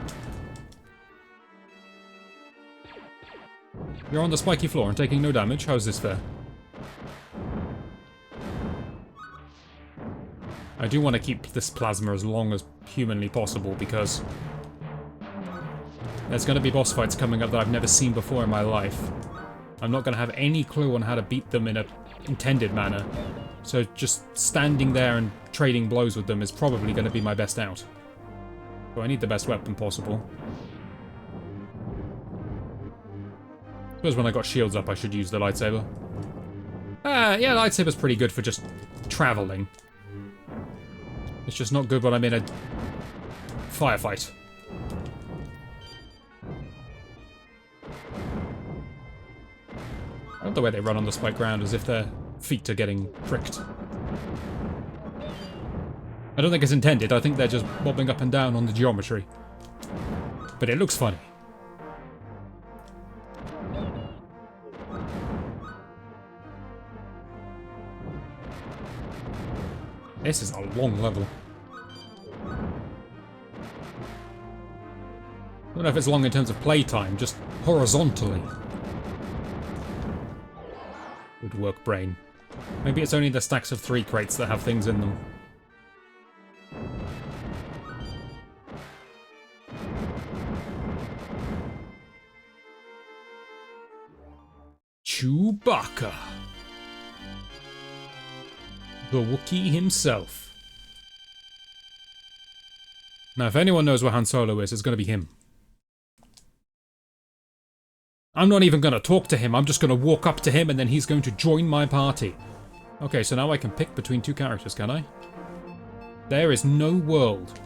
Speaker 1: You're on the spiky floor and taking no damage. How's this fair? I do want to keep this plasma as long as humanly possible because there's going to be boss fights coming up that I've never seen before in my life. I'm not going to have any clue on how to beat them in an intended manner. So just standing there and trading blows with them is probably going to be my best out. So I need the best weapon possible. I suppose when I got shields up I should use the lightsaber. Yeah, lightsaber's pretty good for just traveling. It's just not good when I'm in a firefight. I love the way they run on the spike ground as if their feet are getting pricked. I don't think it's intended, I think they're just bobbing up and down on the geometry. But it looks funny. This is a long level. I don't know if it's long in terms of playtime, just horizontally. Good work, brain. Maybe it's only the stacks of 3 crates that have things in them. Chewbacca. The Wookiee himself. Now, if anyone knows where Han Solo is, it's going to be him. I'm not even going to talk to him, I'm just going to walk up to him and then he's going to join my party. Okay, so now I can pick between 2 characters, can I? There is no world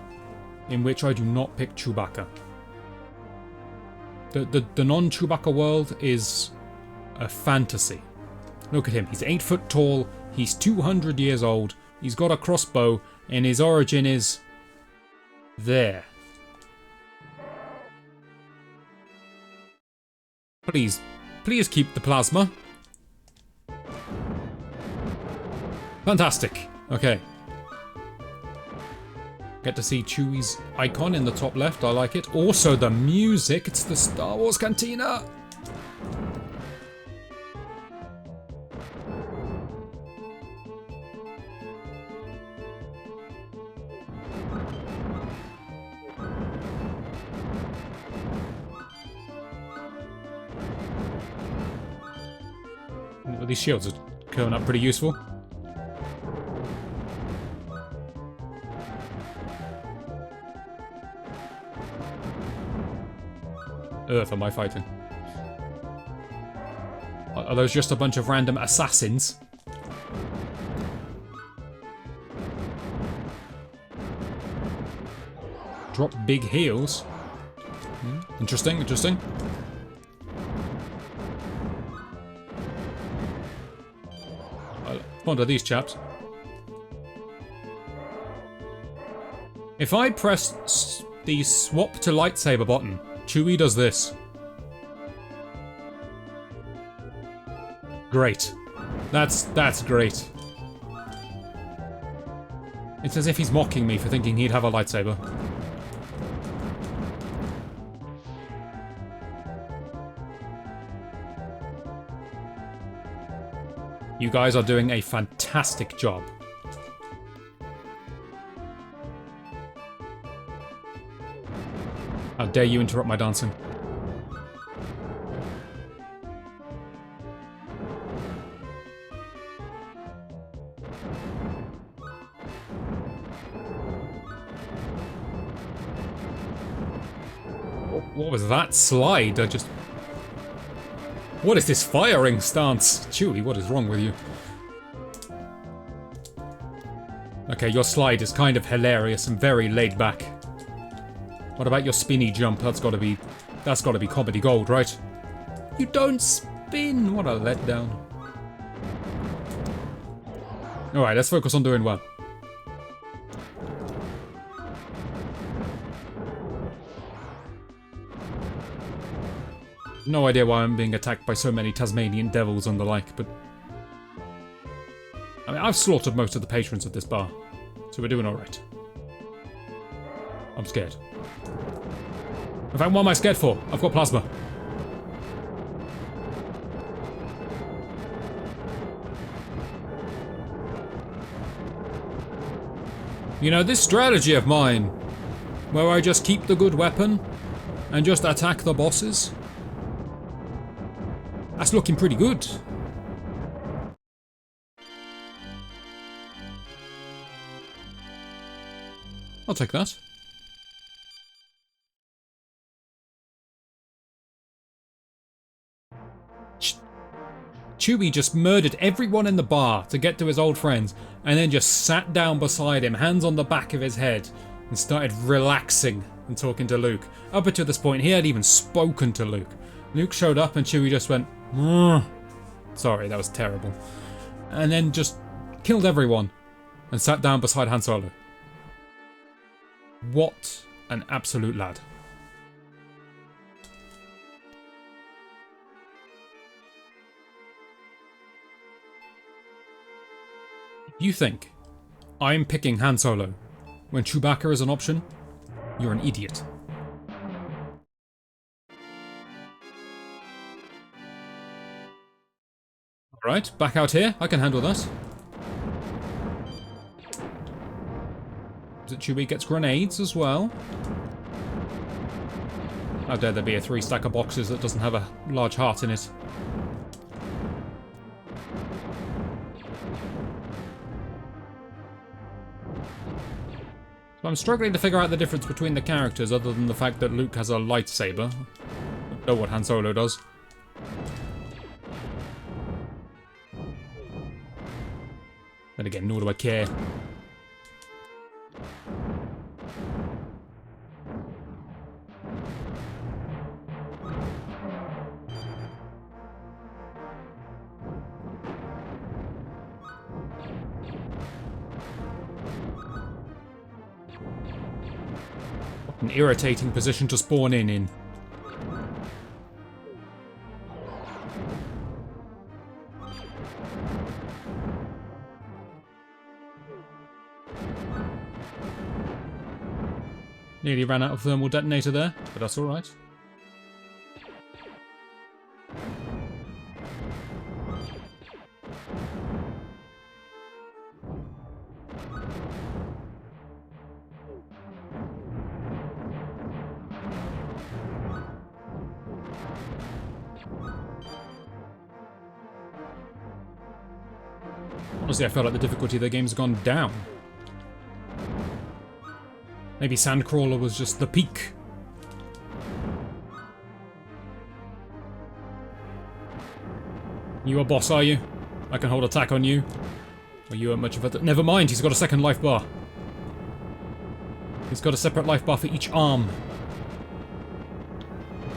Speaker 1: in which I do not pick Chewbacca. The non-Chewbacca world is a fantasy. Look at him, he's 8 foot tall, he's 200 years old, he's got a crossbow, and his origin is there. Please keep the plasma. Fantastic. Okay. Get to see Chewie's icon in the top left. I like it. Also, the music. It's the Star Wars Cantina. Well, these shields are coming up pretty useful. Earth am I fighting? Are those just a bunch of random assassins? Drop big heals. Interesting, interesting. What are these chaps? If I press the swap to lightsaber button, Chewie does this. Great. That's great. It's as if he's mocking me for thinking he'd have a lightsaber. You guys are doing a fantastic job. How dare you interrupt my dancing? What was that slide? What is this firing stance? Chewie, what is wrong with you? Okay, your slide is kind of hilarious and very laid back. What about your spinny jump? That's gotta be comedy gold, right? You don't spin! What a letdown. Alright, let's focus on doing well. No idea why I'm being attacked by so many Tasmanian devils and the like, but... I mean, I've slaughtered most of the patrons of this bar, so we're doing alright. I'm scared. In fact, what am I scared for? I've got plasma. You know, this strategy of mine, where I just keep the good weapon and just attack the bosses, that's looking pretty good. I'll take that. Chewie just murdered everyone in the bar to get to his old friends, and then just sat down beside him, hands on the back of his head, and started relaxing and talking to Luke. Up until this point, he hadn't even spoken to Luke. Luke showed up and Chewie just went, sorry, that was terrible. And then just killed everyone and sat down beside Han Solo. What an absolute lad. You think I'm picking Han Solo when Chewbacca is an option? You're an idiot. Alright, back out here. I can handle that. Is it Chewie gets grenades as well? How dare there be a 3-stack of boxes that doesn't have a large heart in it? So I'm struggling to figure out the difference between the characters other than the fact that Luke has a lightsaber. I know what Han Solo does. Then again, nor do I care. What an irritating position to spawn in. Nearly ran out of thermal detonator there, but that's alright. Honestly, I felt like the difficulty of the game's gone down. Maybe Sandcrawler was just the peak. You a boss, are you? I can hold attack on you. Or you aren't much of a... Never mind, he's got a second life bar. He's got a separate life bar for each arm.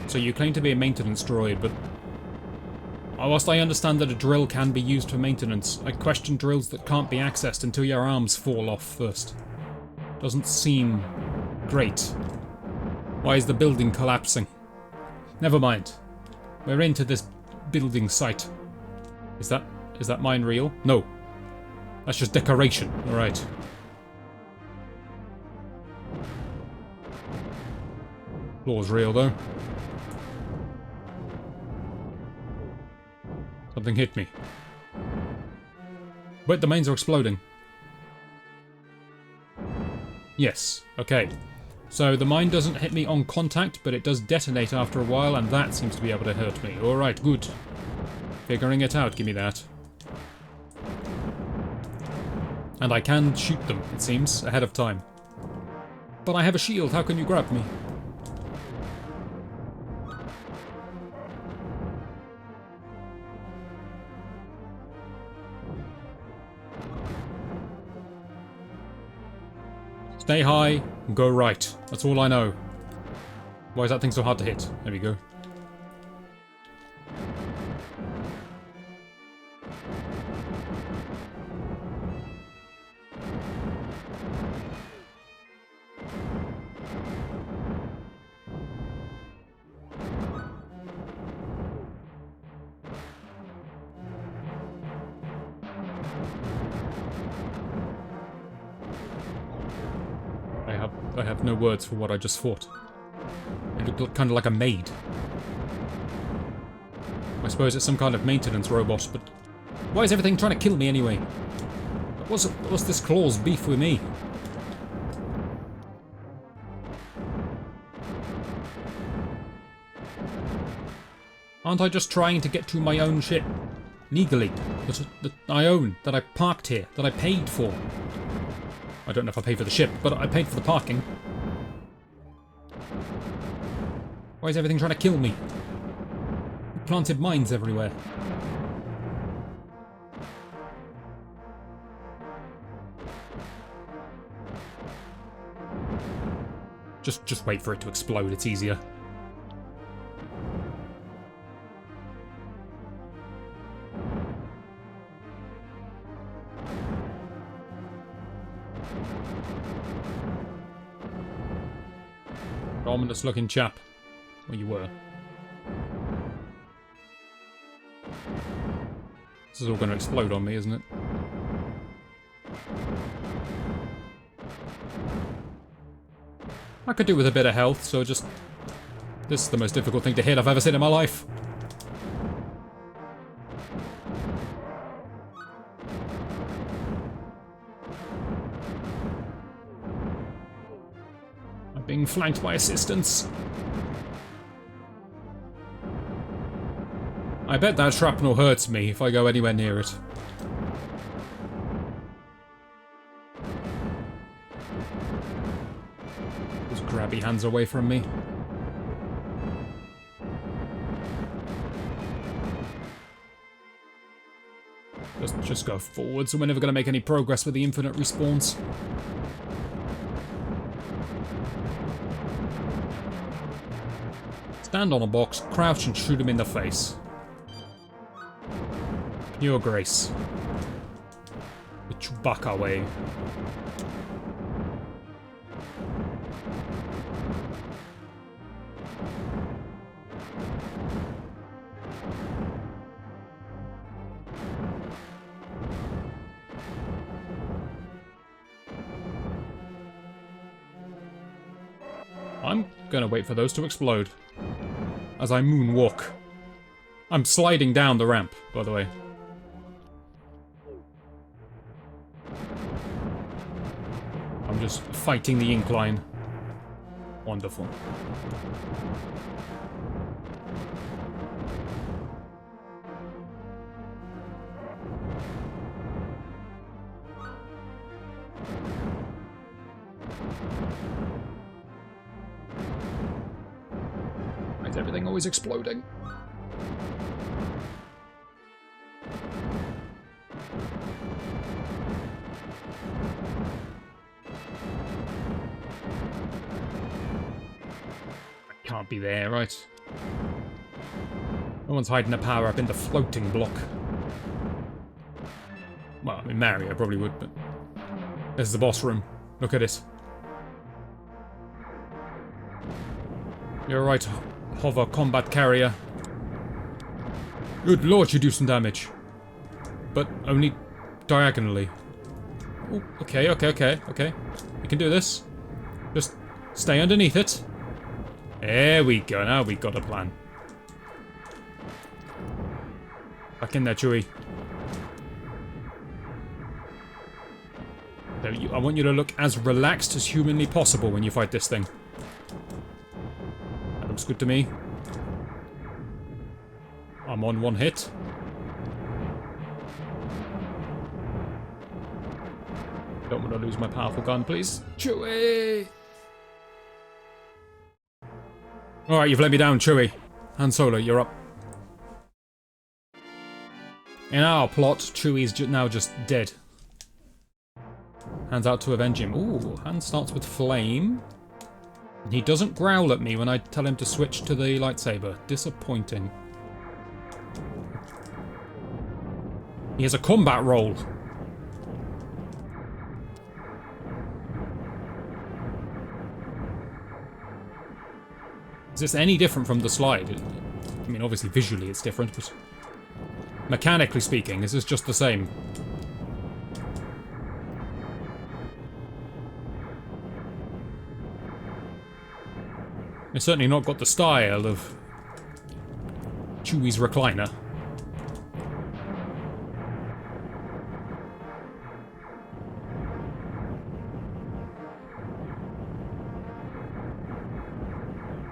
Speaker 1: So you claim to be a maintenance droid, but... whilst I understand that a drill can be used for maintenance, I question drills that can't be accessed until your arms fall off first. Doesn't seem great. Why is the building collapsing? Never mind. We're into this building site. Is that mine real? No. That's just decoration. Alright. Floor's real though. Something hit me. Wait, the mains are exploding. Yes, okay. So the mine doesn't hit me on contact, but it does detonate after a while, and that seems to be able to hurt me. Alright, good. Figuring it out, give me that. And I can shoot them, it seems, ahead of time. But I have a shield, how can you grab me? Stay high, go right. That's all I know. Why is that thing so hard to hit? There we go. I have no words for what I just fought. It looked kind of like a maid. I suppose it's some kind of maintenance robot, but why is everything trying to kill me anyway? What's this Claw's beef with me? Aren't I just trying to get to my own ship? Legally. That I own, that I parked here, that I paid for. I don't know if I paid for the ship, but I paid for the parking. Why is everything trying to kill me? You planted mines everywhere. Just wait for it to explode, it's easier. Ominous looking chap. Well, you were. This is all going to explode on me, isn't it? I could do with a bit of health, so just... This is the most difficult thing to hit I've ever seen in my life. Being flanked by assistants. I bet that shrapnel hurts me if I go anywhere near it. Those grabby hands away from me. Just go forward, so we're never going to make any progress with the infinite respawns. Stand on a box, crouch and shoot him in the face. Pure grace. The Chewbacca way. gonna wait for those to explode. As I moonwalk. I'm sliding down the ramp, by the way. I'm just fighting the incline. Wonderful. Why is everything always exploding? Can't be there, right? No one's hiding a power-up in the floating block. Well, I mean, Mario probably would, but... This is the boss room. Look at it. You're right, hover combat carrier. Good lord, you do some damage. But only diagonally. Ooh, okay. We can do this. Just stay underneath it. There we go, now we got a plan. Back in there, Chewie. So I want you to look as relaxed as humanly possible when you fight this thing. That looks good to me. I'm on one hit. Don't want to lose my powerful gun, please. Chewie! Alright, you've let me down, Chewie. Han Solo, you're up. In our plot, Chewie's now just dead. Han's out to avenge him. Ooh, Han starts with flame. He doesn't growl at me when I tell him to switch to the lightsaber. Disappointing. He has a combat roll. Is this any different from the slide? I mean, obviously visually it's different, but mechanically speaking, is this just the same? It's certainly not got the style of Chewie's recliner.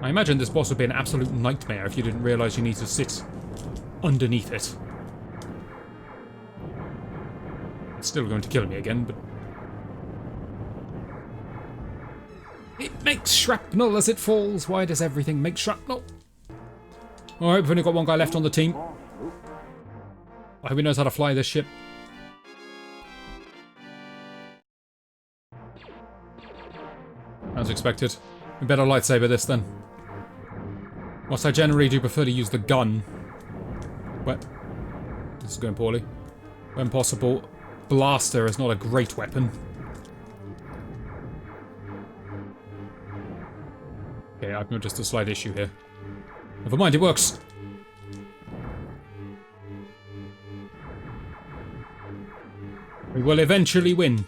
Speaker 1: I imagine this boss would be an absolute nightmare if you didn't realise you need to sit underneath it. It's still going to kill me again, but... It makes shrapnel as it falls. Why does everything make shrapnel? Alright, we've only got one guy left on the team. I hope he knows how to fly this ship. As expected. We better lightsaber this then. Whilst I generally do prefer to use the gun. Well, this is going poorly. When possible, blaster is not a great weapon. Okay, I've noticed a slight issue here. Never mind, it works. We will eventually win.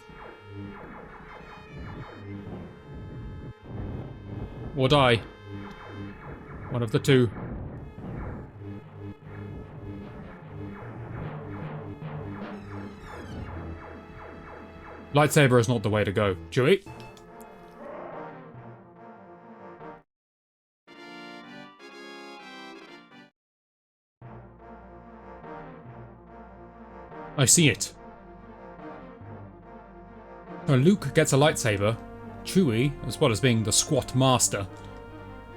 Speaker 1: Or die. One of the two. Lightsaber is not the way to go. Chewie? I see it. So Luke gets a lightsaber. Chewie, as well as being the squat master,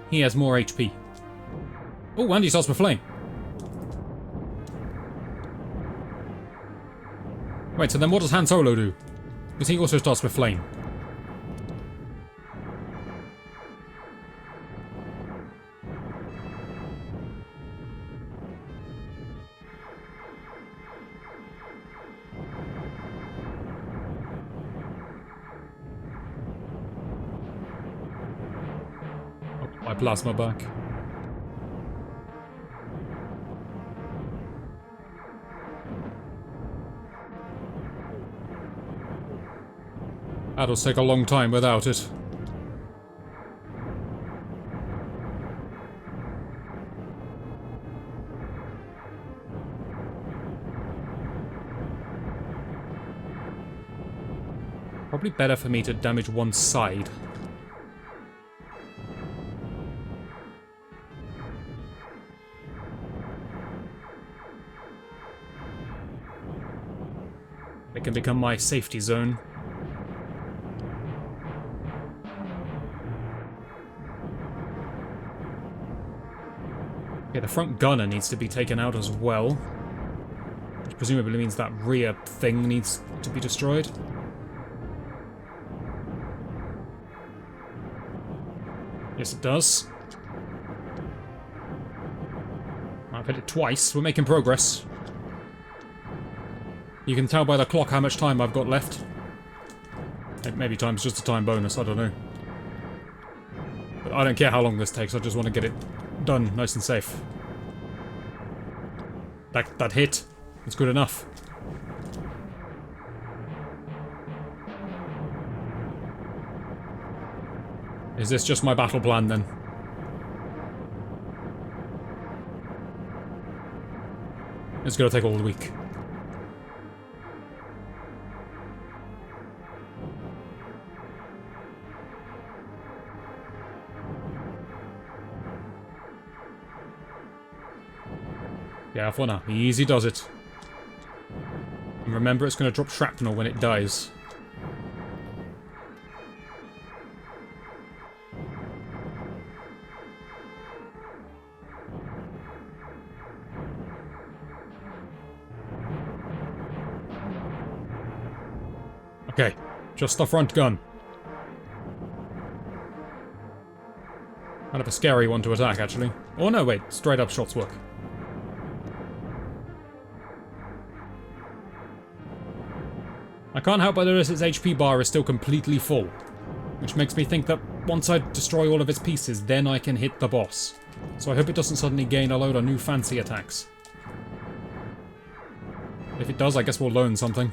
Speaker 1: he has more HP. Oh, and he starts with flame. Wait, so then what does Han Solo do? Because he also starts with flame. My plasma back. That'll take a long time without it. Probably better for me to damage one side. It can become my safety zone. Okay, the front gunner needs to be taken out as well. Which presumably means that rear thing needs to be destroyed. Yes, it does. I've hit it twice. We're making progress. You can tell by the clock how much time I've got left. Maybe time's just a time bonus, I don't know. But I don't care how long this takes, I just want to get it done nice and safe. That hit. It's good enough. Is this just my battle plan then? It's gonna take all the week. Careful now. Easy does it. And remember, it's going to drop shrapnel when it dies. Okay, just the front gun. Kind of a scary one to attack, actually. Oh no, wait, straight up shots work. I can't help but notice its HP bar is still completely full, which makes me think that once I destroy all of its pieces, then I can hit the boss. So I hope it doesn't suddenly gain a load of new fancy attacks. If it does, I guess we'll learn something.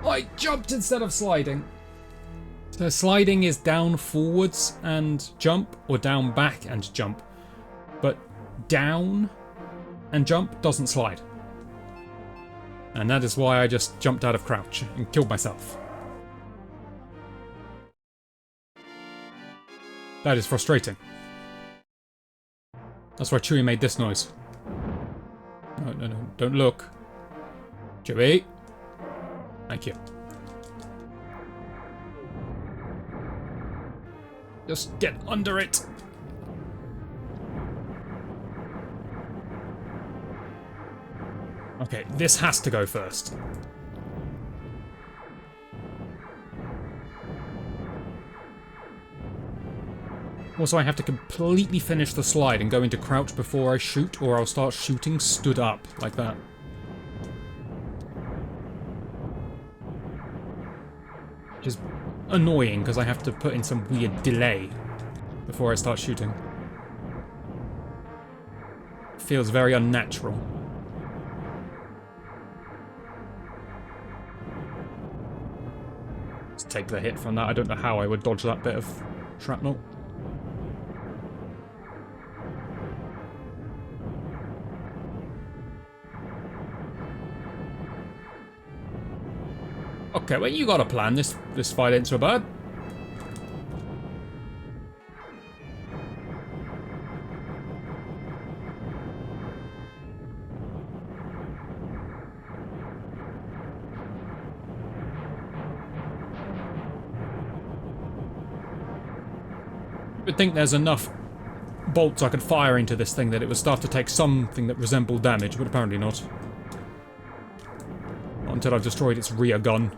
Speaker 1: I jumped instead of sliding. So sliding is down forwards and jump, or down back and jump. But down and jump doesn't slide. And that is why I just jumped out of crouch and killed myself. That is frustrating. That's why Chewie made this noise. No, no, no, don't look. Chewie. Thank you. Just get under it. Okay, this has to go first. Also, I have to completely finish the slide and go into crouch before I shoot, or I'll start shooting stood up, like that. Which is annoying, because I have to put in some weird delay before I start shooting. Feels very unnatural. Let's take the hit from that. I don't know how I would dodge that bit of shrapnel. Okay, well, you got a plan. This fight ain't so bad. I would think there's enough bolts I could fire into this thing that it would start to take something that resembled damage, but apparently not. Not until I've destroyed its rear gun.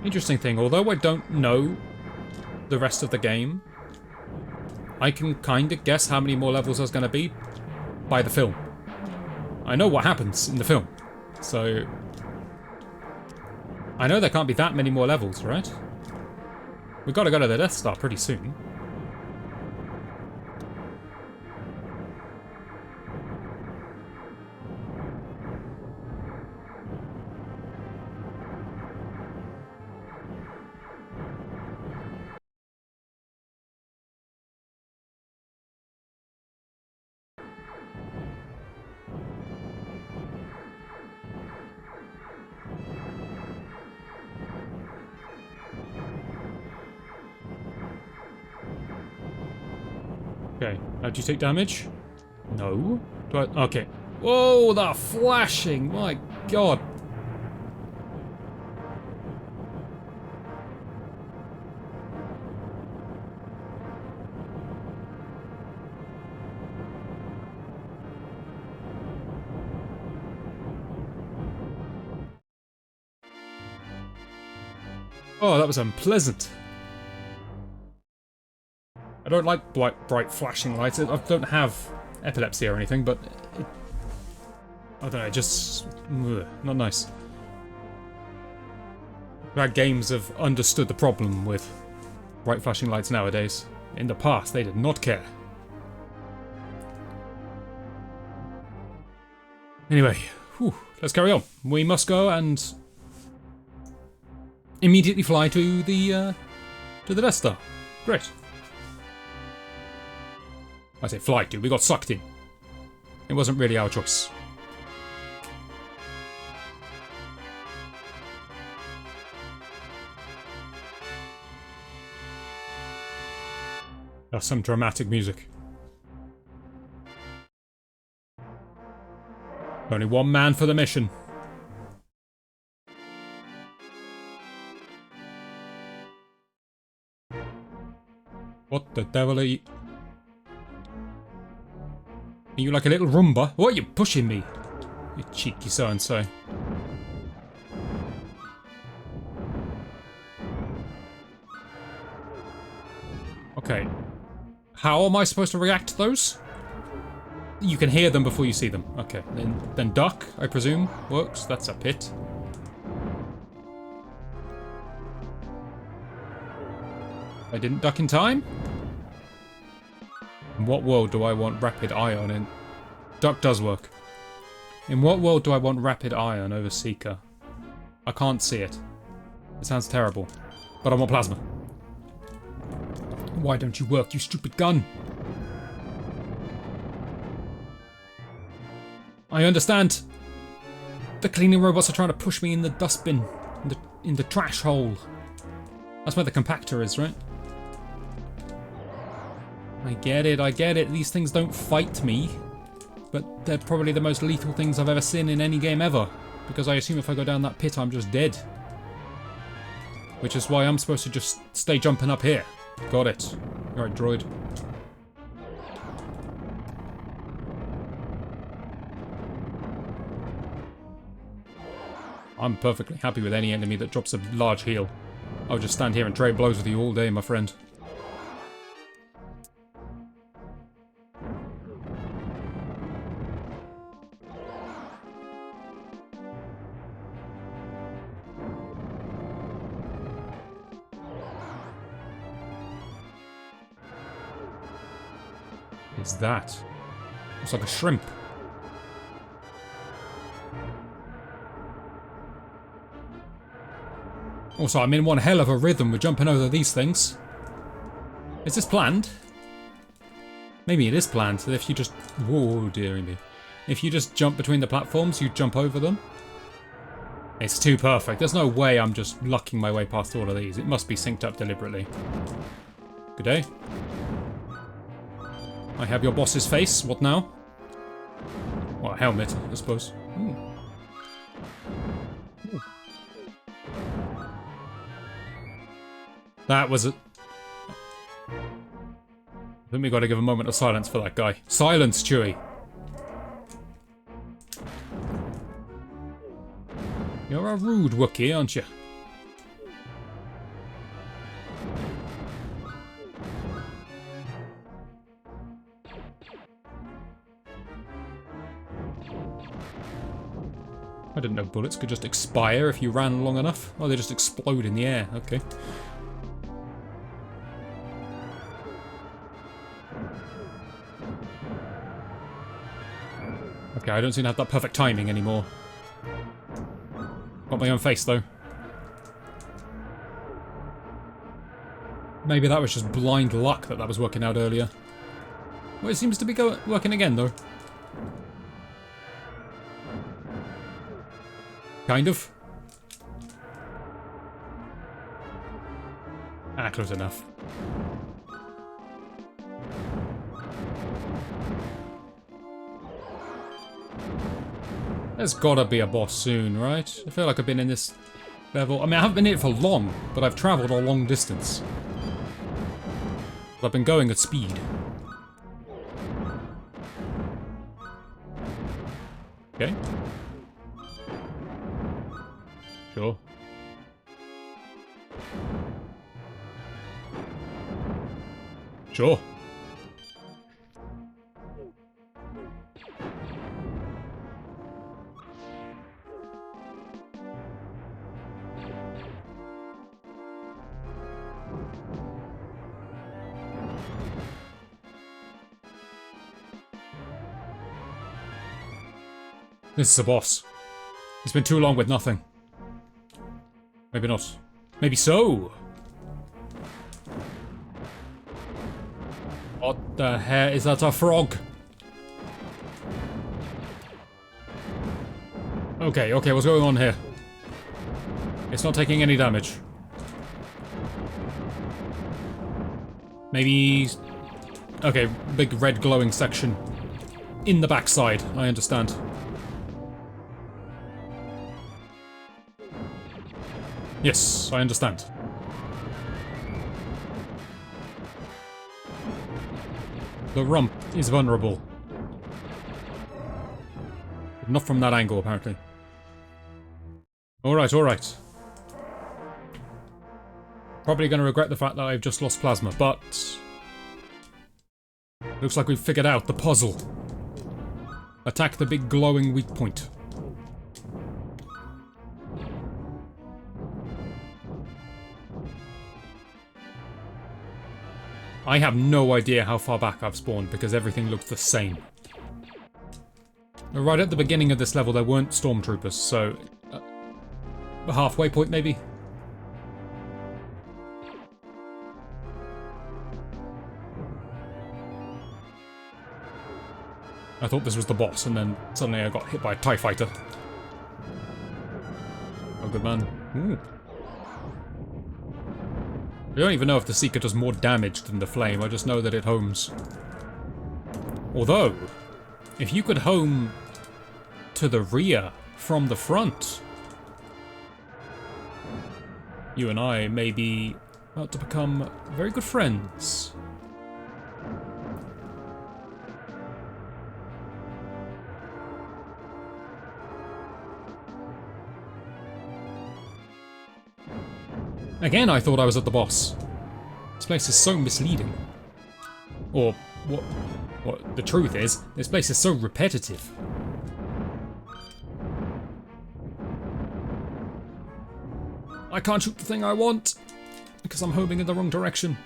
Speaker 1: Interesting thing, although I don't know the rest of the game, I can kind of guess how many more levels there's going to be by the film. I know what happens in the film, so I know there can't be that many more levels, right? We've got to go to the Death Star pretty soon. Okay, how do you take damage? No? Do I? Okay. Whoa, the flashing! My god! Oh, that was unpleasant. I don't like bright flashing lights. I don't have epilepsy or anything, but I don't know, just not nice. Bad games have understood the problem with bright flashing lights nowadays. In the past, they did not care. Anyway, let's carry on. We must go and immediately fly to the Death Star. Great. I say fly to, we got sucked in. It wasn't really our choice. That's some dramatic music. Only one man for the mission. What the devil are you? Are you like a little Roomba? What are you pushing me? You cheeky so-and-so. Okay. How am I supposed to react to those? You can hear them before you see them. Okay. Then duck, I presume, works. That's a pit. I didn't duck in time? In what world do I want rapid ion in? Duck does work. In what world do I want rapid ion over Seeker? I can't see it. It sounds terrible. But I want plasma. Why don't you work, you stupid gun? I understand. The cleaning robots are trying to push me in the dustbin. In the trash hole. That's where the compactor is, right? I get it. These things don't fight me. But they're probably the most lethal things I've ever seen in any game ever. Because I assume if I go down that pit, I'm just dead. Which is why I'm supposed to just stay jumping up here. Got it. Alright, droid. I'm perfectly happy with any enemy that drops a large heal. I'll just stand here and trade blows with you all day, my friend. Is that? Looks like a shrimp. Also, I'm in one hell of a rhythm with jumping over these things. Is this planned? Maybe it is planned, that if you just... Whoa, dearie me. If you just jump between the platforms, you jump over them. It's too perfect. There's no way I'm just lucking my way past all of these. It must be synced up deliberately. Good day. I have your boss's face. What now? Well, a helmet, I suppose. Ooh. Ooh. That was a... I think we got to give a moment of silence for that guy. Silence, Chewie. You're a rude Wookiee, aren't you? I didn't know bullets could just expire if you ran long enough. Oh, they just explode in the air. Okay. Okay, I don't seem to have that perfect timing anymore. Got my own face, though. Maybe that was just blind luck that was working out earlier. Well, it seems to be working again, though. Kind of. Ah, close enough. There's gotta be a boss soon, right? I feel like I've been in this level. I mean, I haven't been in it for long, but I've travelled a long distance. But I've been going at speed. Okay. Sure. Sure. This is a boss. It's been too long with nothing. Maybe not. Maybe so. What the hell? Is that a frog? Okay, okay, what's going on here? It's not taking any damage. Maybe... Okay, big red glowing section. In the backside, I understand. Yes, I understand. The rump is vulnerable. Not from that angle, apparently. Alright, alright. Probably going to regret the fact that I've just lost plasma, but... Looks like we've figured out the puzzle. Attack the big glowing weak point. I have no idea how far back I've spawned because everything looks the same. Right at the beginning of this level there weren't stormtroopers, so... a halfway point maybe? I thought this was the boss and then suddenly I got hit by a TIE fighter. Oh good man. Ooh. I don't even know if the Seeker does more damage than the Flame, I just know that it homes. Although, if you could home to the rear from the front, you and I may be about to become very good friends. Again, I thought I was at the boss. This place is so misleading. Or, what the truth is, this place is so repetitive. I can't shoot the thing I want, because I'm homing in the wrong direction.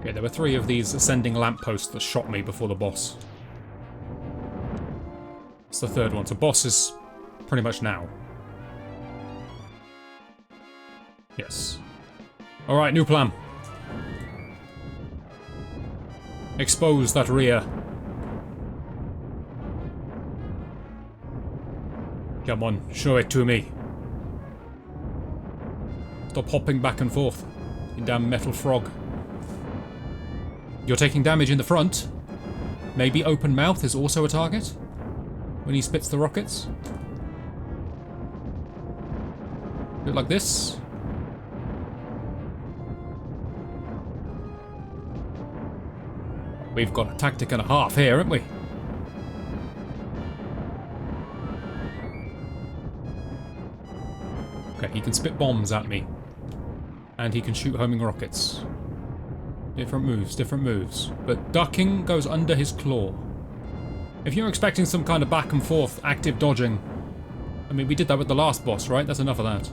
Speaker 1: Okay, there were 3 of these ascending lampposts that shot me before the boss. It's the 3rd one, so boss is pretty much now. Yes. Alright, new plan. Expose that rear. Come on, show it to me. Stop hopping back and forth, you damn metal frog. You're taking damage in the front. Maybe open mouth is also a target? When he spits the rockets? Do it like this. We've got a tactic and a half here, haven't we? Okay, he can spit bombs at me. And he can shoot homing rockets. Different moves. But ducking goes under his claw. If you're expecting some kind of back and forth active dodging, I mean, we did that with the last boss, right? That's enough of that.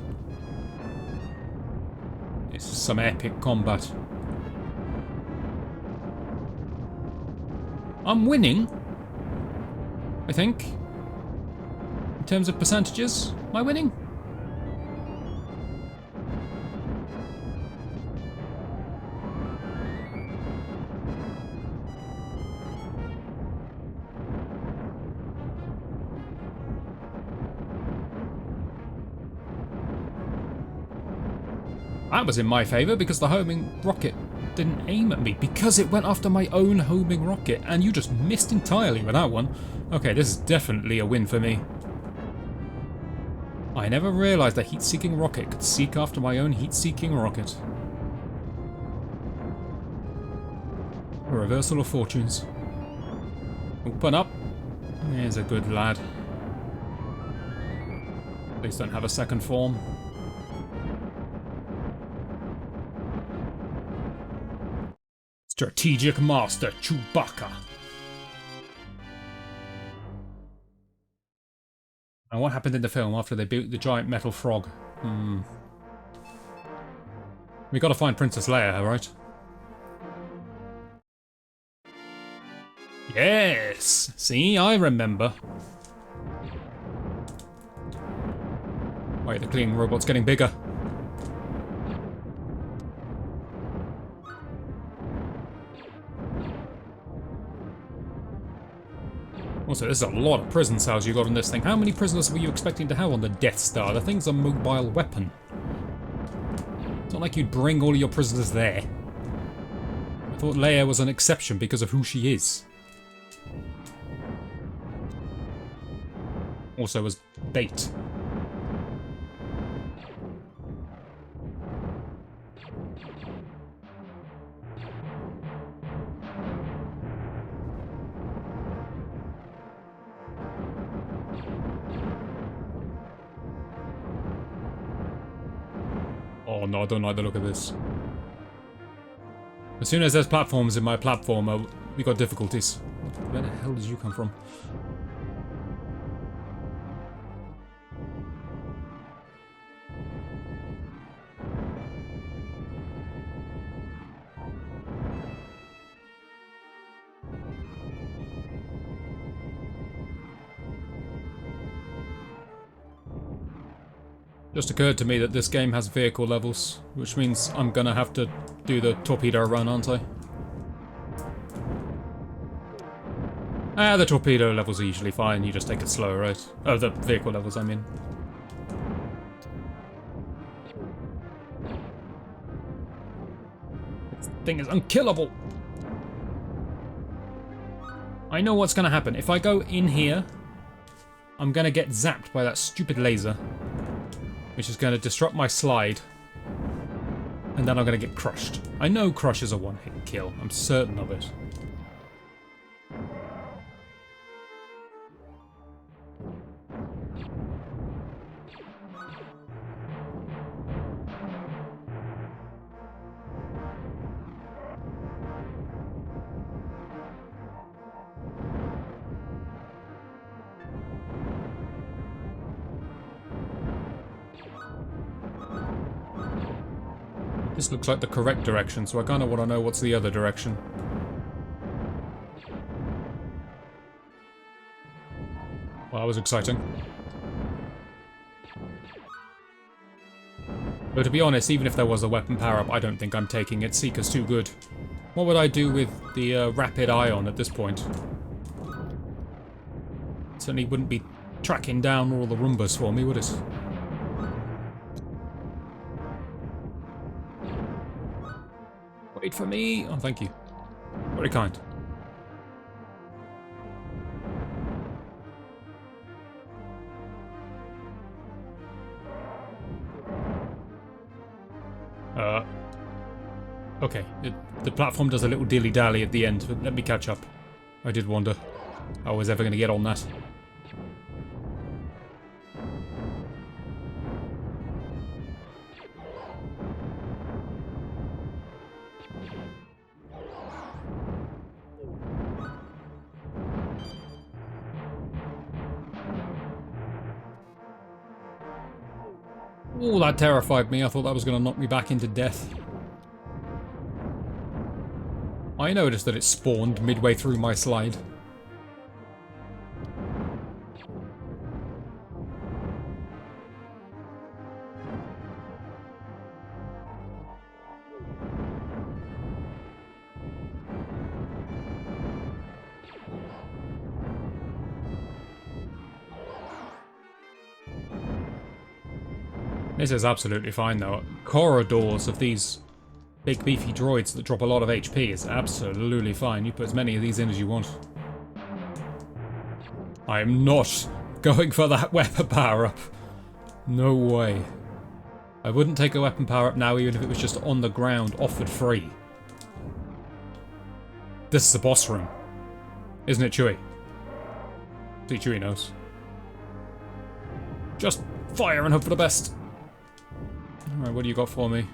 Speaker 1: This is some epic combat. I'm winning, I think. In terms of percentages, am I winning? That was in my favour because the homing rocket didn't aim at me because it went after my own homing rocket, and you just missed entirely with that one. Okay, this is definitely a win for me. I never realised a heat-seeking rocket could seek after my own heat-seeking rocket. A reversal of fortunes. Open up. There's a good lad. Please don't have a second form. Strategic Master Chewbacca. And what happened in the film after they built the giant metal frog? We gotta find Princess Leia, right? Yes! See, I remember. Wait, the cleaning robot's getting bigger. Also, there's a lot of prison cells you got on this thing. How many prisoners were you expecting to have on the Death Star? The thing's a mobile weapon. It's not like you'd bring all of your prisoners there. I thought Leia was an exception because of who she is. Also as bait. Oh no, I don't like the look of this. As soon as there's platforms in my platformer, we got difficulties. Where the hell did you come from? Just occurred to me that this game has vehicle levels, which means I'm gonna have to do the torpedo run, aren't I? Ah, the torpedo levels are usually fine, you just take it slow, right? Oh, the vehicle levels, I mean. This thing is unkillable! I know what's gonna happen. If I go in here, I'm gonna get zapped by that stupid laser, which is going to disrupt my slide, and then I'm going to get crushed. I know crush is a one-hit kill. I'm certain of it. This looks like the correct direction, so I kind of want to know what's the other direction. Well, that was exciting. But to be honest, even if there was a weapon power-up, I don't think I'm taking it. Seeker's too good. What would I do with the rapid ion at this point? Certainly wouldn't be tracking down all the Roombas for me, would it? Wait for me! Oh, thank you. Very kind. Okay. The platform does a little dilly-dally at the end, but let me catch up. I did wonder how I was ever going to get on that. Oh, that terrified me. I thought that was going to knock me back into death. I noticed that it spawned midway through my slide. This is absolutely fine though. Corridors of these big beefy droids that drop a lot of HP is absolutely fine. You put as many of these in as you want. I am not going for that weapon power-up. No way. I wouldn't take a weapon power-up now even if it was just on the ground, offered free. This is the boss room. Isn't it, Chewie? See, Chewie knows. Just fire and hope for the best. Alright, what do you got for me?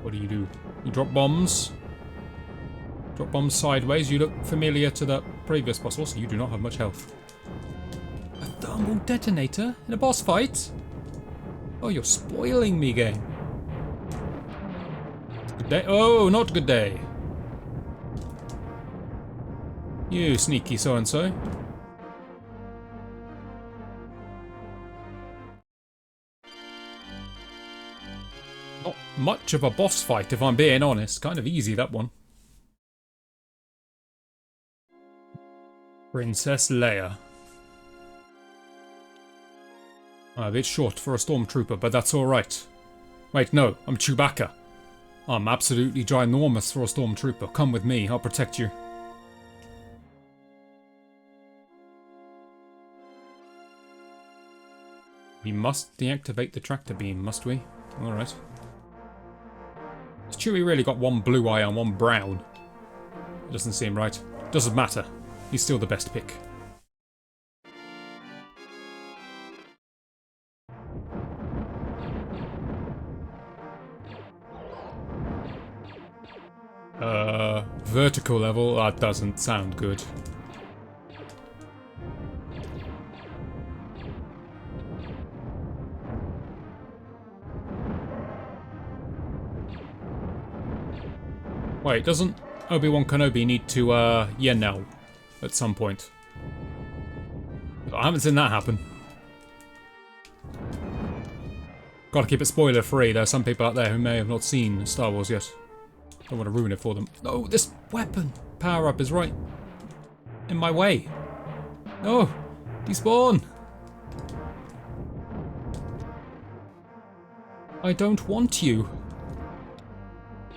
Speaker 1: What do? You drop bombs. Drop bombs sideways. You look familiar to the previous boss. Also, you do not have much health. A thermal detonator in a boss fight? Oh, you're spoiling me, game. Good day. Oh, not good day. You sneaky so-and-so. Not much of a boss fight, if I'm being honest. Kind of easy, that one. Princess Leia. A bit short for a stormtrooper, but that's alright. Wait, no, I'm Chewbacca. I'm absolutely ginormous for a stormtrooper. Come with me, I'll protect you. We must deactivate the tractor beam, must we? Alright. Has Chewie really got one blue eye and one brown? It doesn't seem right. Doesn't matter. He's still the best pick. Vertical level? That doesn't sound good. Wait, doesn't Obi-Wan Kenobi need to, Yenel at some point? I haven't seen that happen. Gotta keep it spoiler free. There are some people out there who may have not seen Star Wars yet. Don't want to ruin it for them. No, this weapon power-up is right in my way. No, despawn. I don't want you.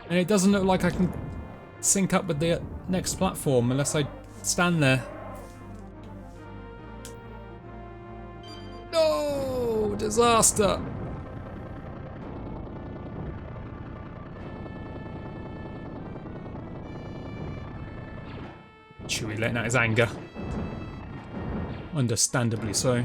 Speaker 1: And it doesn't look like I can sync up with the next platform unless I stand there. No! Disaster! Chewie letting out his anger. Understandably so.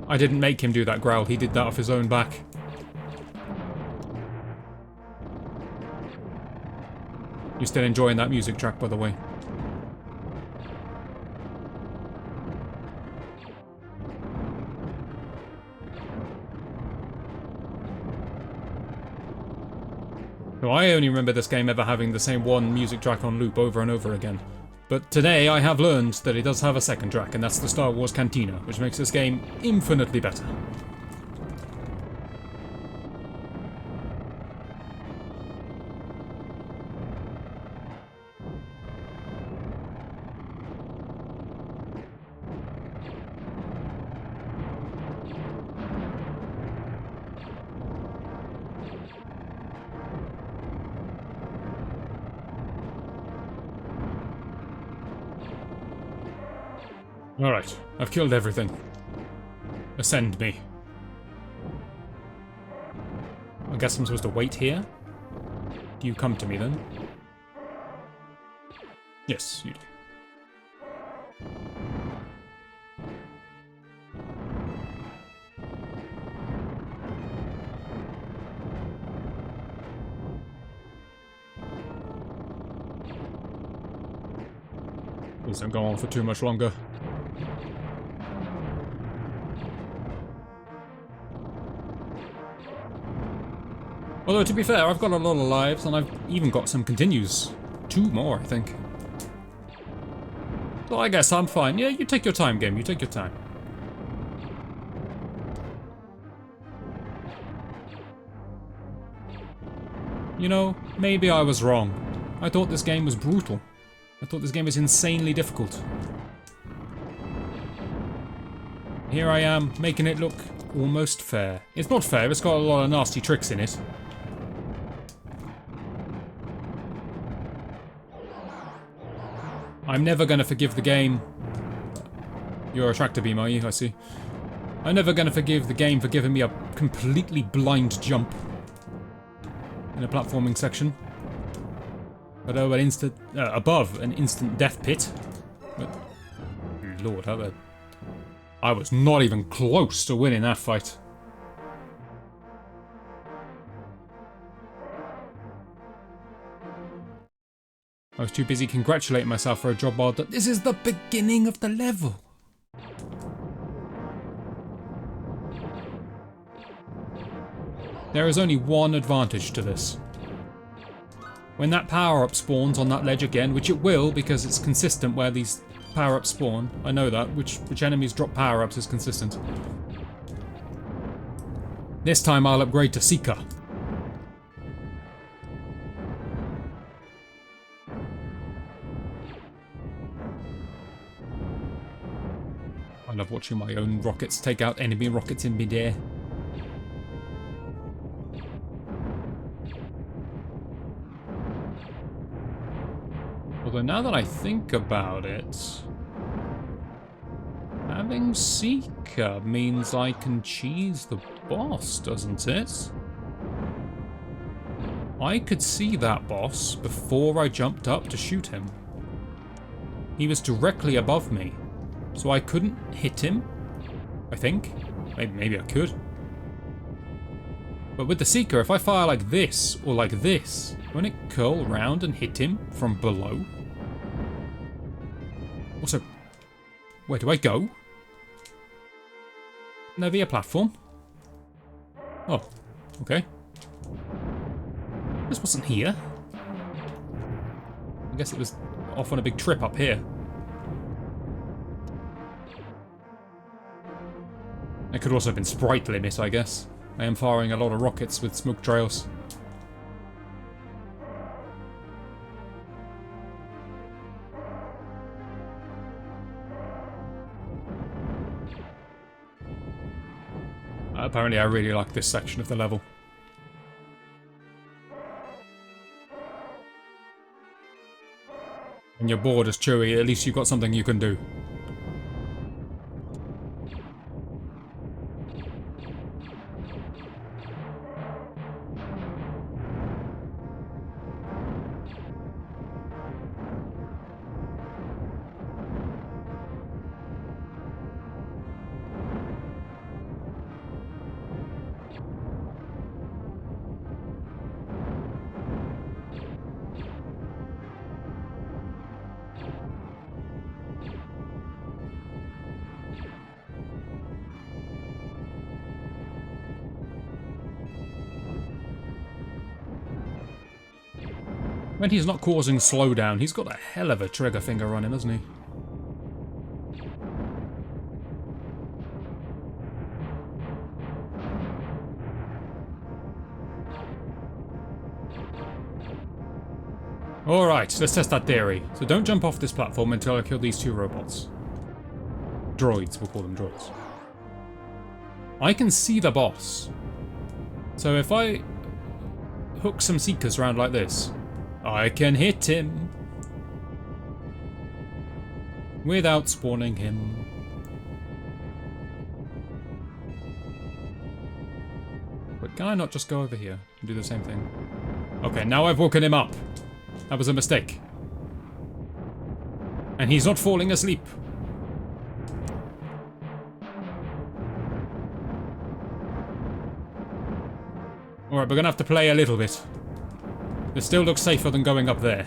Speaker 1: I didn't make him do that growl, he did that off his own back. You're still enjoying that music track, by the way. So I only remember this game ever having the same one music track on loop over and over again. But today I have learned that it does have a second track, and that's the Star Wars Cantina, which makes this game infinitely better. Alright, I've killed everything. Ascend me. I guess I'm supposed to wait here? Do you come to me then? Yes, you do. Please don't go on for too much longer. Although, to be fair, I've got a lot of lives, and I've even got some continues. 2 more, I think. So I guess I'm fine. Yeah, you take your time, game. You take your time. You know, maybe I was wrong. I thought this game was brutal. I thought this game was insanely difficult. Here I am, making it look almost fair. It's not fair, it's got a lot of nasty tricks in it. I'm never gonna forgive the game. You're a tractor beam, are you? I see. I'm never gonna forgive the game for giving me a completely blind jump in a platforming section. But oh, above an instant death pit. But, Lord, how the... I was not even close to winning that fight. I was too busy congratulating myself for a job well done. This is the beginning of the level. There is only one advantage to this. When that power-up spawns on that ledge again, which it will because it's consistent where these power-ups spawn. I know that. Which enemies drop power-ups is consistent. This time I'll upgrade to Seeker. I love watching my own rockets take out enemy rockets in midair. Although now that I think about it, having Seeker means I can cheese the boss, doesn't it? I could see that boss before I jumped up to shoot him. He was directly above me, so I couldn't hit him, I think. Maybe I could. But with the Seeker, if I fire like this, or like this, won't it curl round and hit him from below? Also, where do I go? Can there be a platform? Oh, okay. This wasn't here. I guess it was off on a big trip up here. It could also have been sprite limit, I guess. I am firing a lot of rockets with smoke trails. Apparently I really like this section of the level. When you're bored as Chewie, at least you've got something you can do. When he's not causing slowdown, he's got a hell of a trigger finger on him, hasn't he? Alright, let's test that theory. So don't jump off this platform until I kill these two robots. Droids, we'll call them droids. I can see the boss. So if I hook some Seekers around like this, I can hit him without spawning him. But can I not just go over here and do the same thing? Okay, now I've woken him up. That was a mistake. And he's not falling asleep. Alright, we're gonna have to play a little bit. This still looks safer than going up there.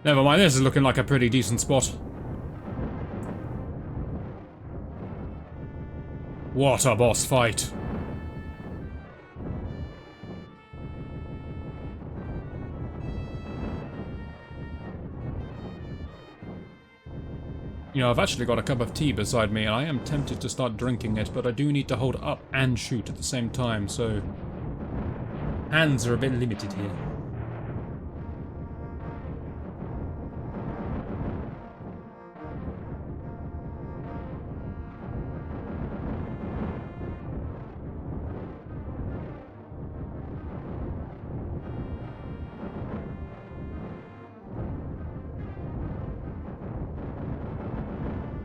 Speaker 1: Never mind, this is looking like a pretty decent spot. What a boss fight. You You know, I've actually got a cup of tea beside me, and I am tempted to start drinking it, but I do need to hold up and shoot at the same time, so... hands are a bit limited here.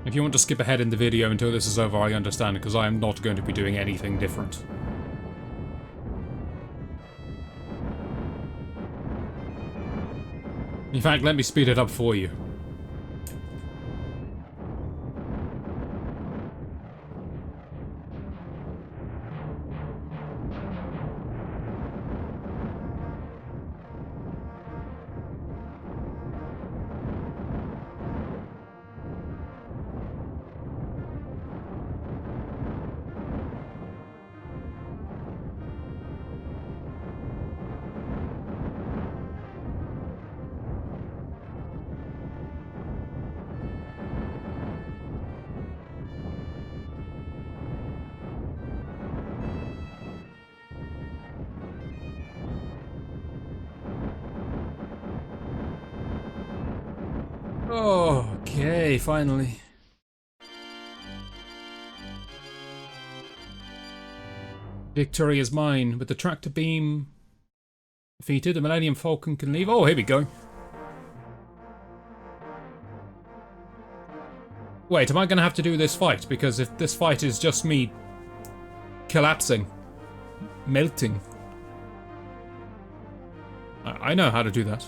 Speaker 1: If you want to skip ahead in the video until this is over, I understand, because I am not going to be doing anything different. In fact, let me speed it up for you. Okay, finally. Victory is mine. With the tractor beam defeated, the Millennium Falcon can leave. Oh, here we go. Wait, am I going to have to do this fight? Because if this fight is just me collapsing, melting. I know how to do that.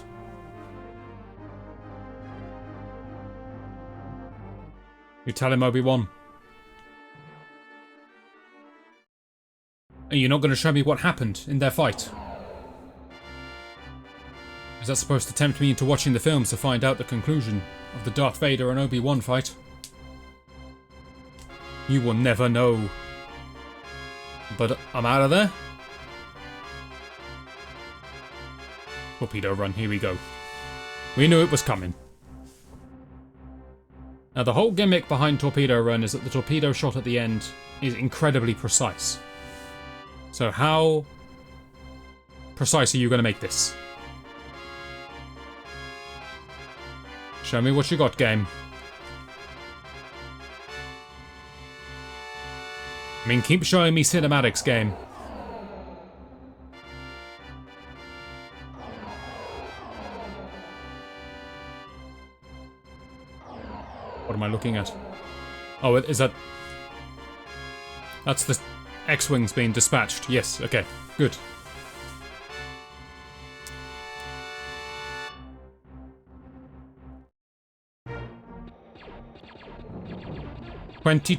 Speaker 1: You tell him, Obi-Wan. Are you not going to show me what happened in their fight? Is that supposed to tempt me into watching the films to find out the conclusion of the Darth Vader and Obi-Wan fight? You will never know. But I'm out of there. Torpedo run, here we go. We knew it was coming. Now the whole gimmick behind Torpedo Run is that the torpedo shot at the end is incredibly precise. So how precise are you going to make this? Show me what you got, game. I mean, keep showing me cinematics, game. What am I looking at? Oh, is that... That's the X-Wings being dispatched. Yes, okay, good. "20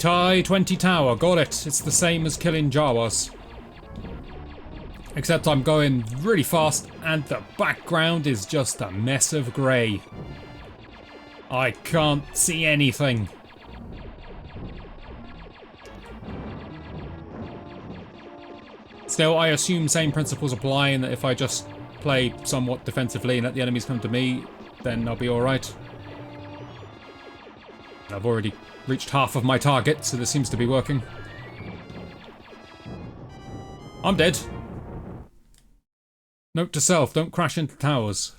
Speaker 1: tower, got it. It's the same as killing Jawas. Except I'm going really fast and the background is just a mess of grey. I can't see anything. Still, I assume same principles apply in that if I just play somewhat defensively and let the enemies come to me, then I'll be alright. I've already reached half of my target, so this seems to be working. I'm dead. Note to self, don't crash into towers.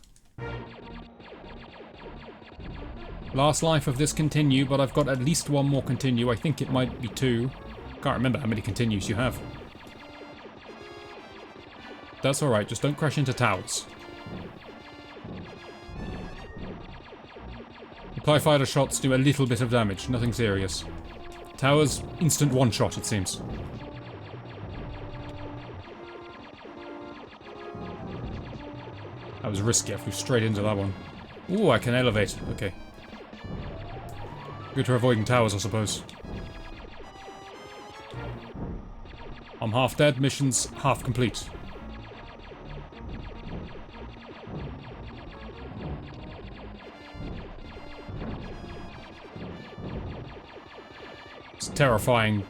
Speaker 1: Last life of this continue, but I've got at least one more continue. I think it might be 2. Can't remember how many continues you have. That's alright, just don't crash into towers. The TIE fighter shots do a little bit of damage, nothing serious. Towers, instant one-shot, it seems. That was risky, I flew straight into that one. Ooh, I can elevate, okay. Good for avoiding towers, I suppose. I'm half dead, mission's half complete. It's terrifying.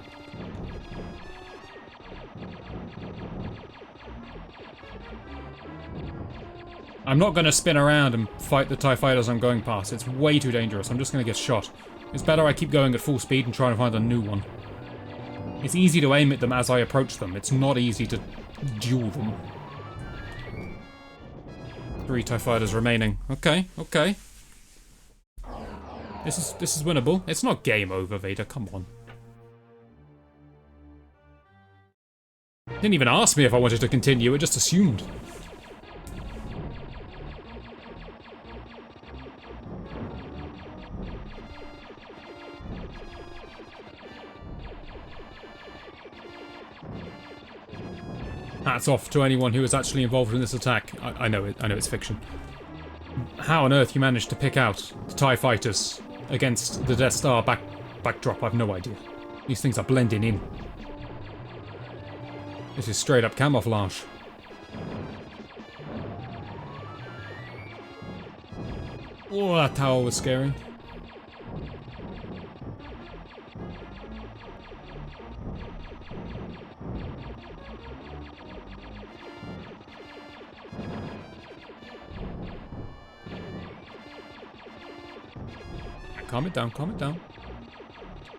Speaker 1: I'm not going to spin around and fight the TIE fighters I'm going past. It's way too dangerous. I'm just going to get shot. It's better I keep going at full speed and try to find a new one. It's easy to aim at them as I approach them. It's not easy to duel them. 3 TIE fighters remaining. Okay, okay. This is winnable. It's not game over, Vader. Come on. Didn't even ask me if I wanted to continue. It just assumed. Hats off to anyone who was actually involved in this attack. I know it's fiction. How on earth you managed to pick out the TIE fighters against the Death Star backdrop, I've no idea. These things are blending in. This is straight up camouflage. Oh, that tower was scary. Calm it down, calm it down.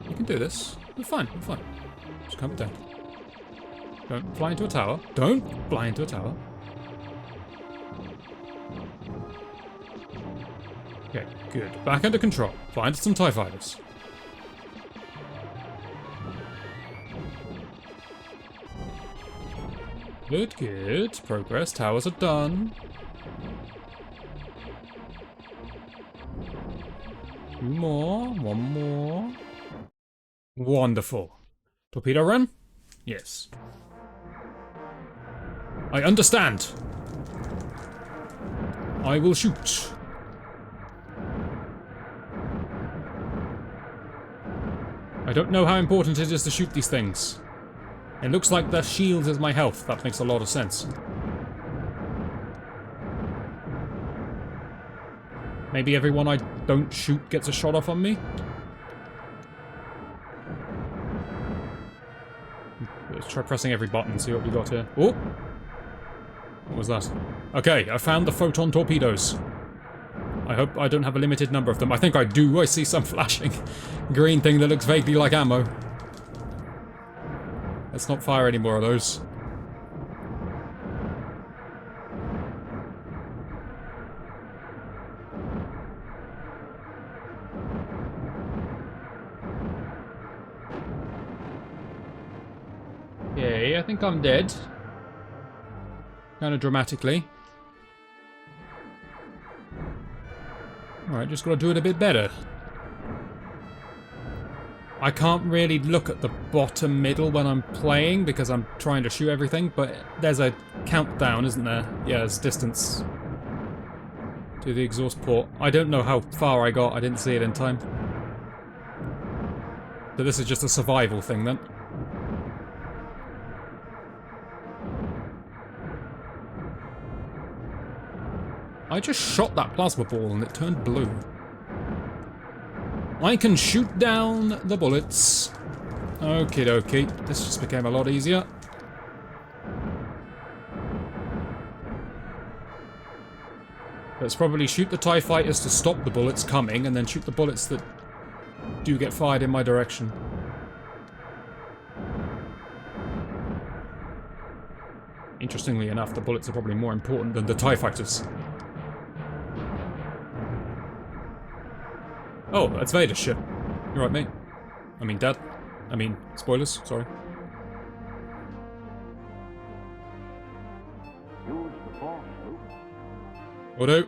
Speaker 1: You can do this. We're fine, we're fine. Just calm it down. Don't fly into a tower. Don't fly into a tower. Okay, good. Back under control. Fly into some TIE fighters. Good, good. Progress. Towers are done. 2 more. 1 more. Wonderful. Torpedo run? Yes. I understand. I will shoot. I don't know how important it is to shoot these things. It looks like the shield is my health. That makes a lot of sense. Maybe everyone I don't shoot gets a shot off on me? Let's try pressing every button, see what we got here. Oh! What was that? Okay, I found the photon torpedoes. I hope I don't have a limited number of them. I think I do. I see some flashing green thing that looks vaguely like ammo. Let's not fire any more of those. Okay, I think I'm dead. Kind of dramatically. Alright, just gotta do it a bit better. I can't really look at the bottom middle when I'm playing because I'm trying to shoot everything, but there's a countdown, isn't there? Yeah, there's distance to the exhaust port. I don't know how far I got, I didn't see it in time. So this is just a survival thing then. I just shot that plasma ball and it turned blue. I can shoot down the bullets. Okie dokie. This just became a lot easier. Let's probably shoot the TIE fighters to stop the bullets coming and then shoot the bullets that do get fired in my direction. Interestingly enough, the bullets are probably more important than the TIE fighters. Oh, that's Vader's ship. You're right, mate. I mean, Dad. I mean, spoilers, sorry. Auto.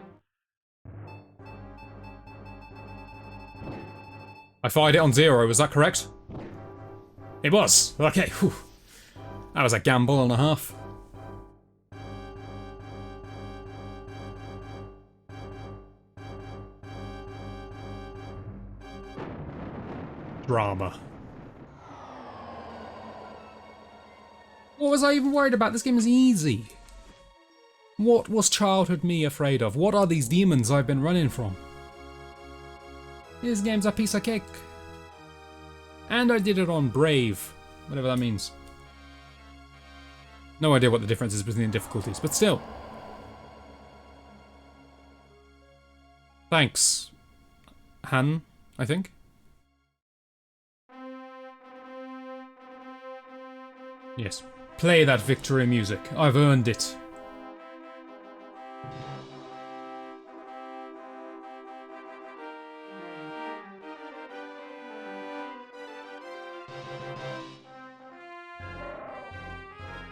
Speaker 1: I fired it on 0, was that correct? It was! Okay, whew. That was a gamble and a half. Drama. What was I even worried about? This game is easy. What was childhood me afraid of? What are these demons I've been running from? This game's a piece of cake. And I did it on Brave. Whatever that means. No idea what the difference is between difficulties, but still. Thanks. Han, I think. Yes. Play that victory music. I've earned it.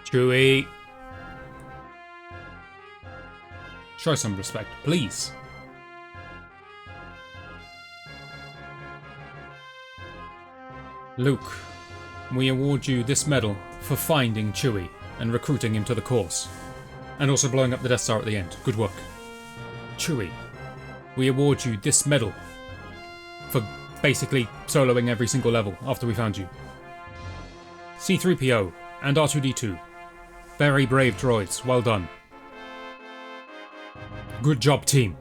Speaker 1: Chewie. Show some respect, please. Luke, we award you this medal for finding Chewie and recruiting him to the course. And also blowing up the Death Star at the end. Good work. Chewie, we award you this medal for basically soloing every single level after we found you. C-3PO and R2-D2. Very brave droids, well done. Good job, team.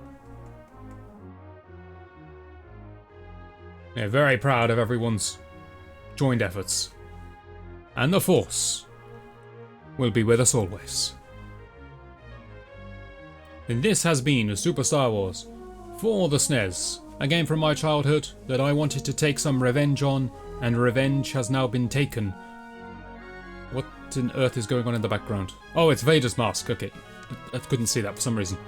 Speaker 1: We're very proud of everyone's joined efforts. And the Force will be with us always. And this has been Super Star Wars for the SNES, a game from my childhood that I wanted to take some revenge on, and revenge has now been taken. What on earth is going on in the background? Oh, it's Vader's mask, okay. I couldn't see that for some reason.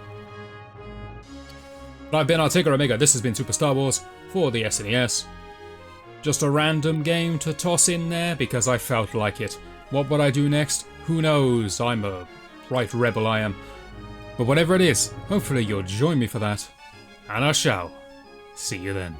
Speaker 1: But I've been Artiga Omega, this has been Super Star Wars for the SNES. Just a random game to toss in there because I felt like it. What would I do next? Who knows? I'm a right rebel, I am. But whatever it is, hopefully you'll join me for that. And I shall. See you then.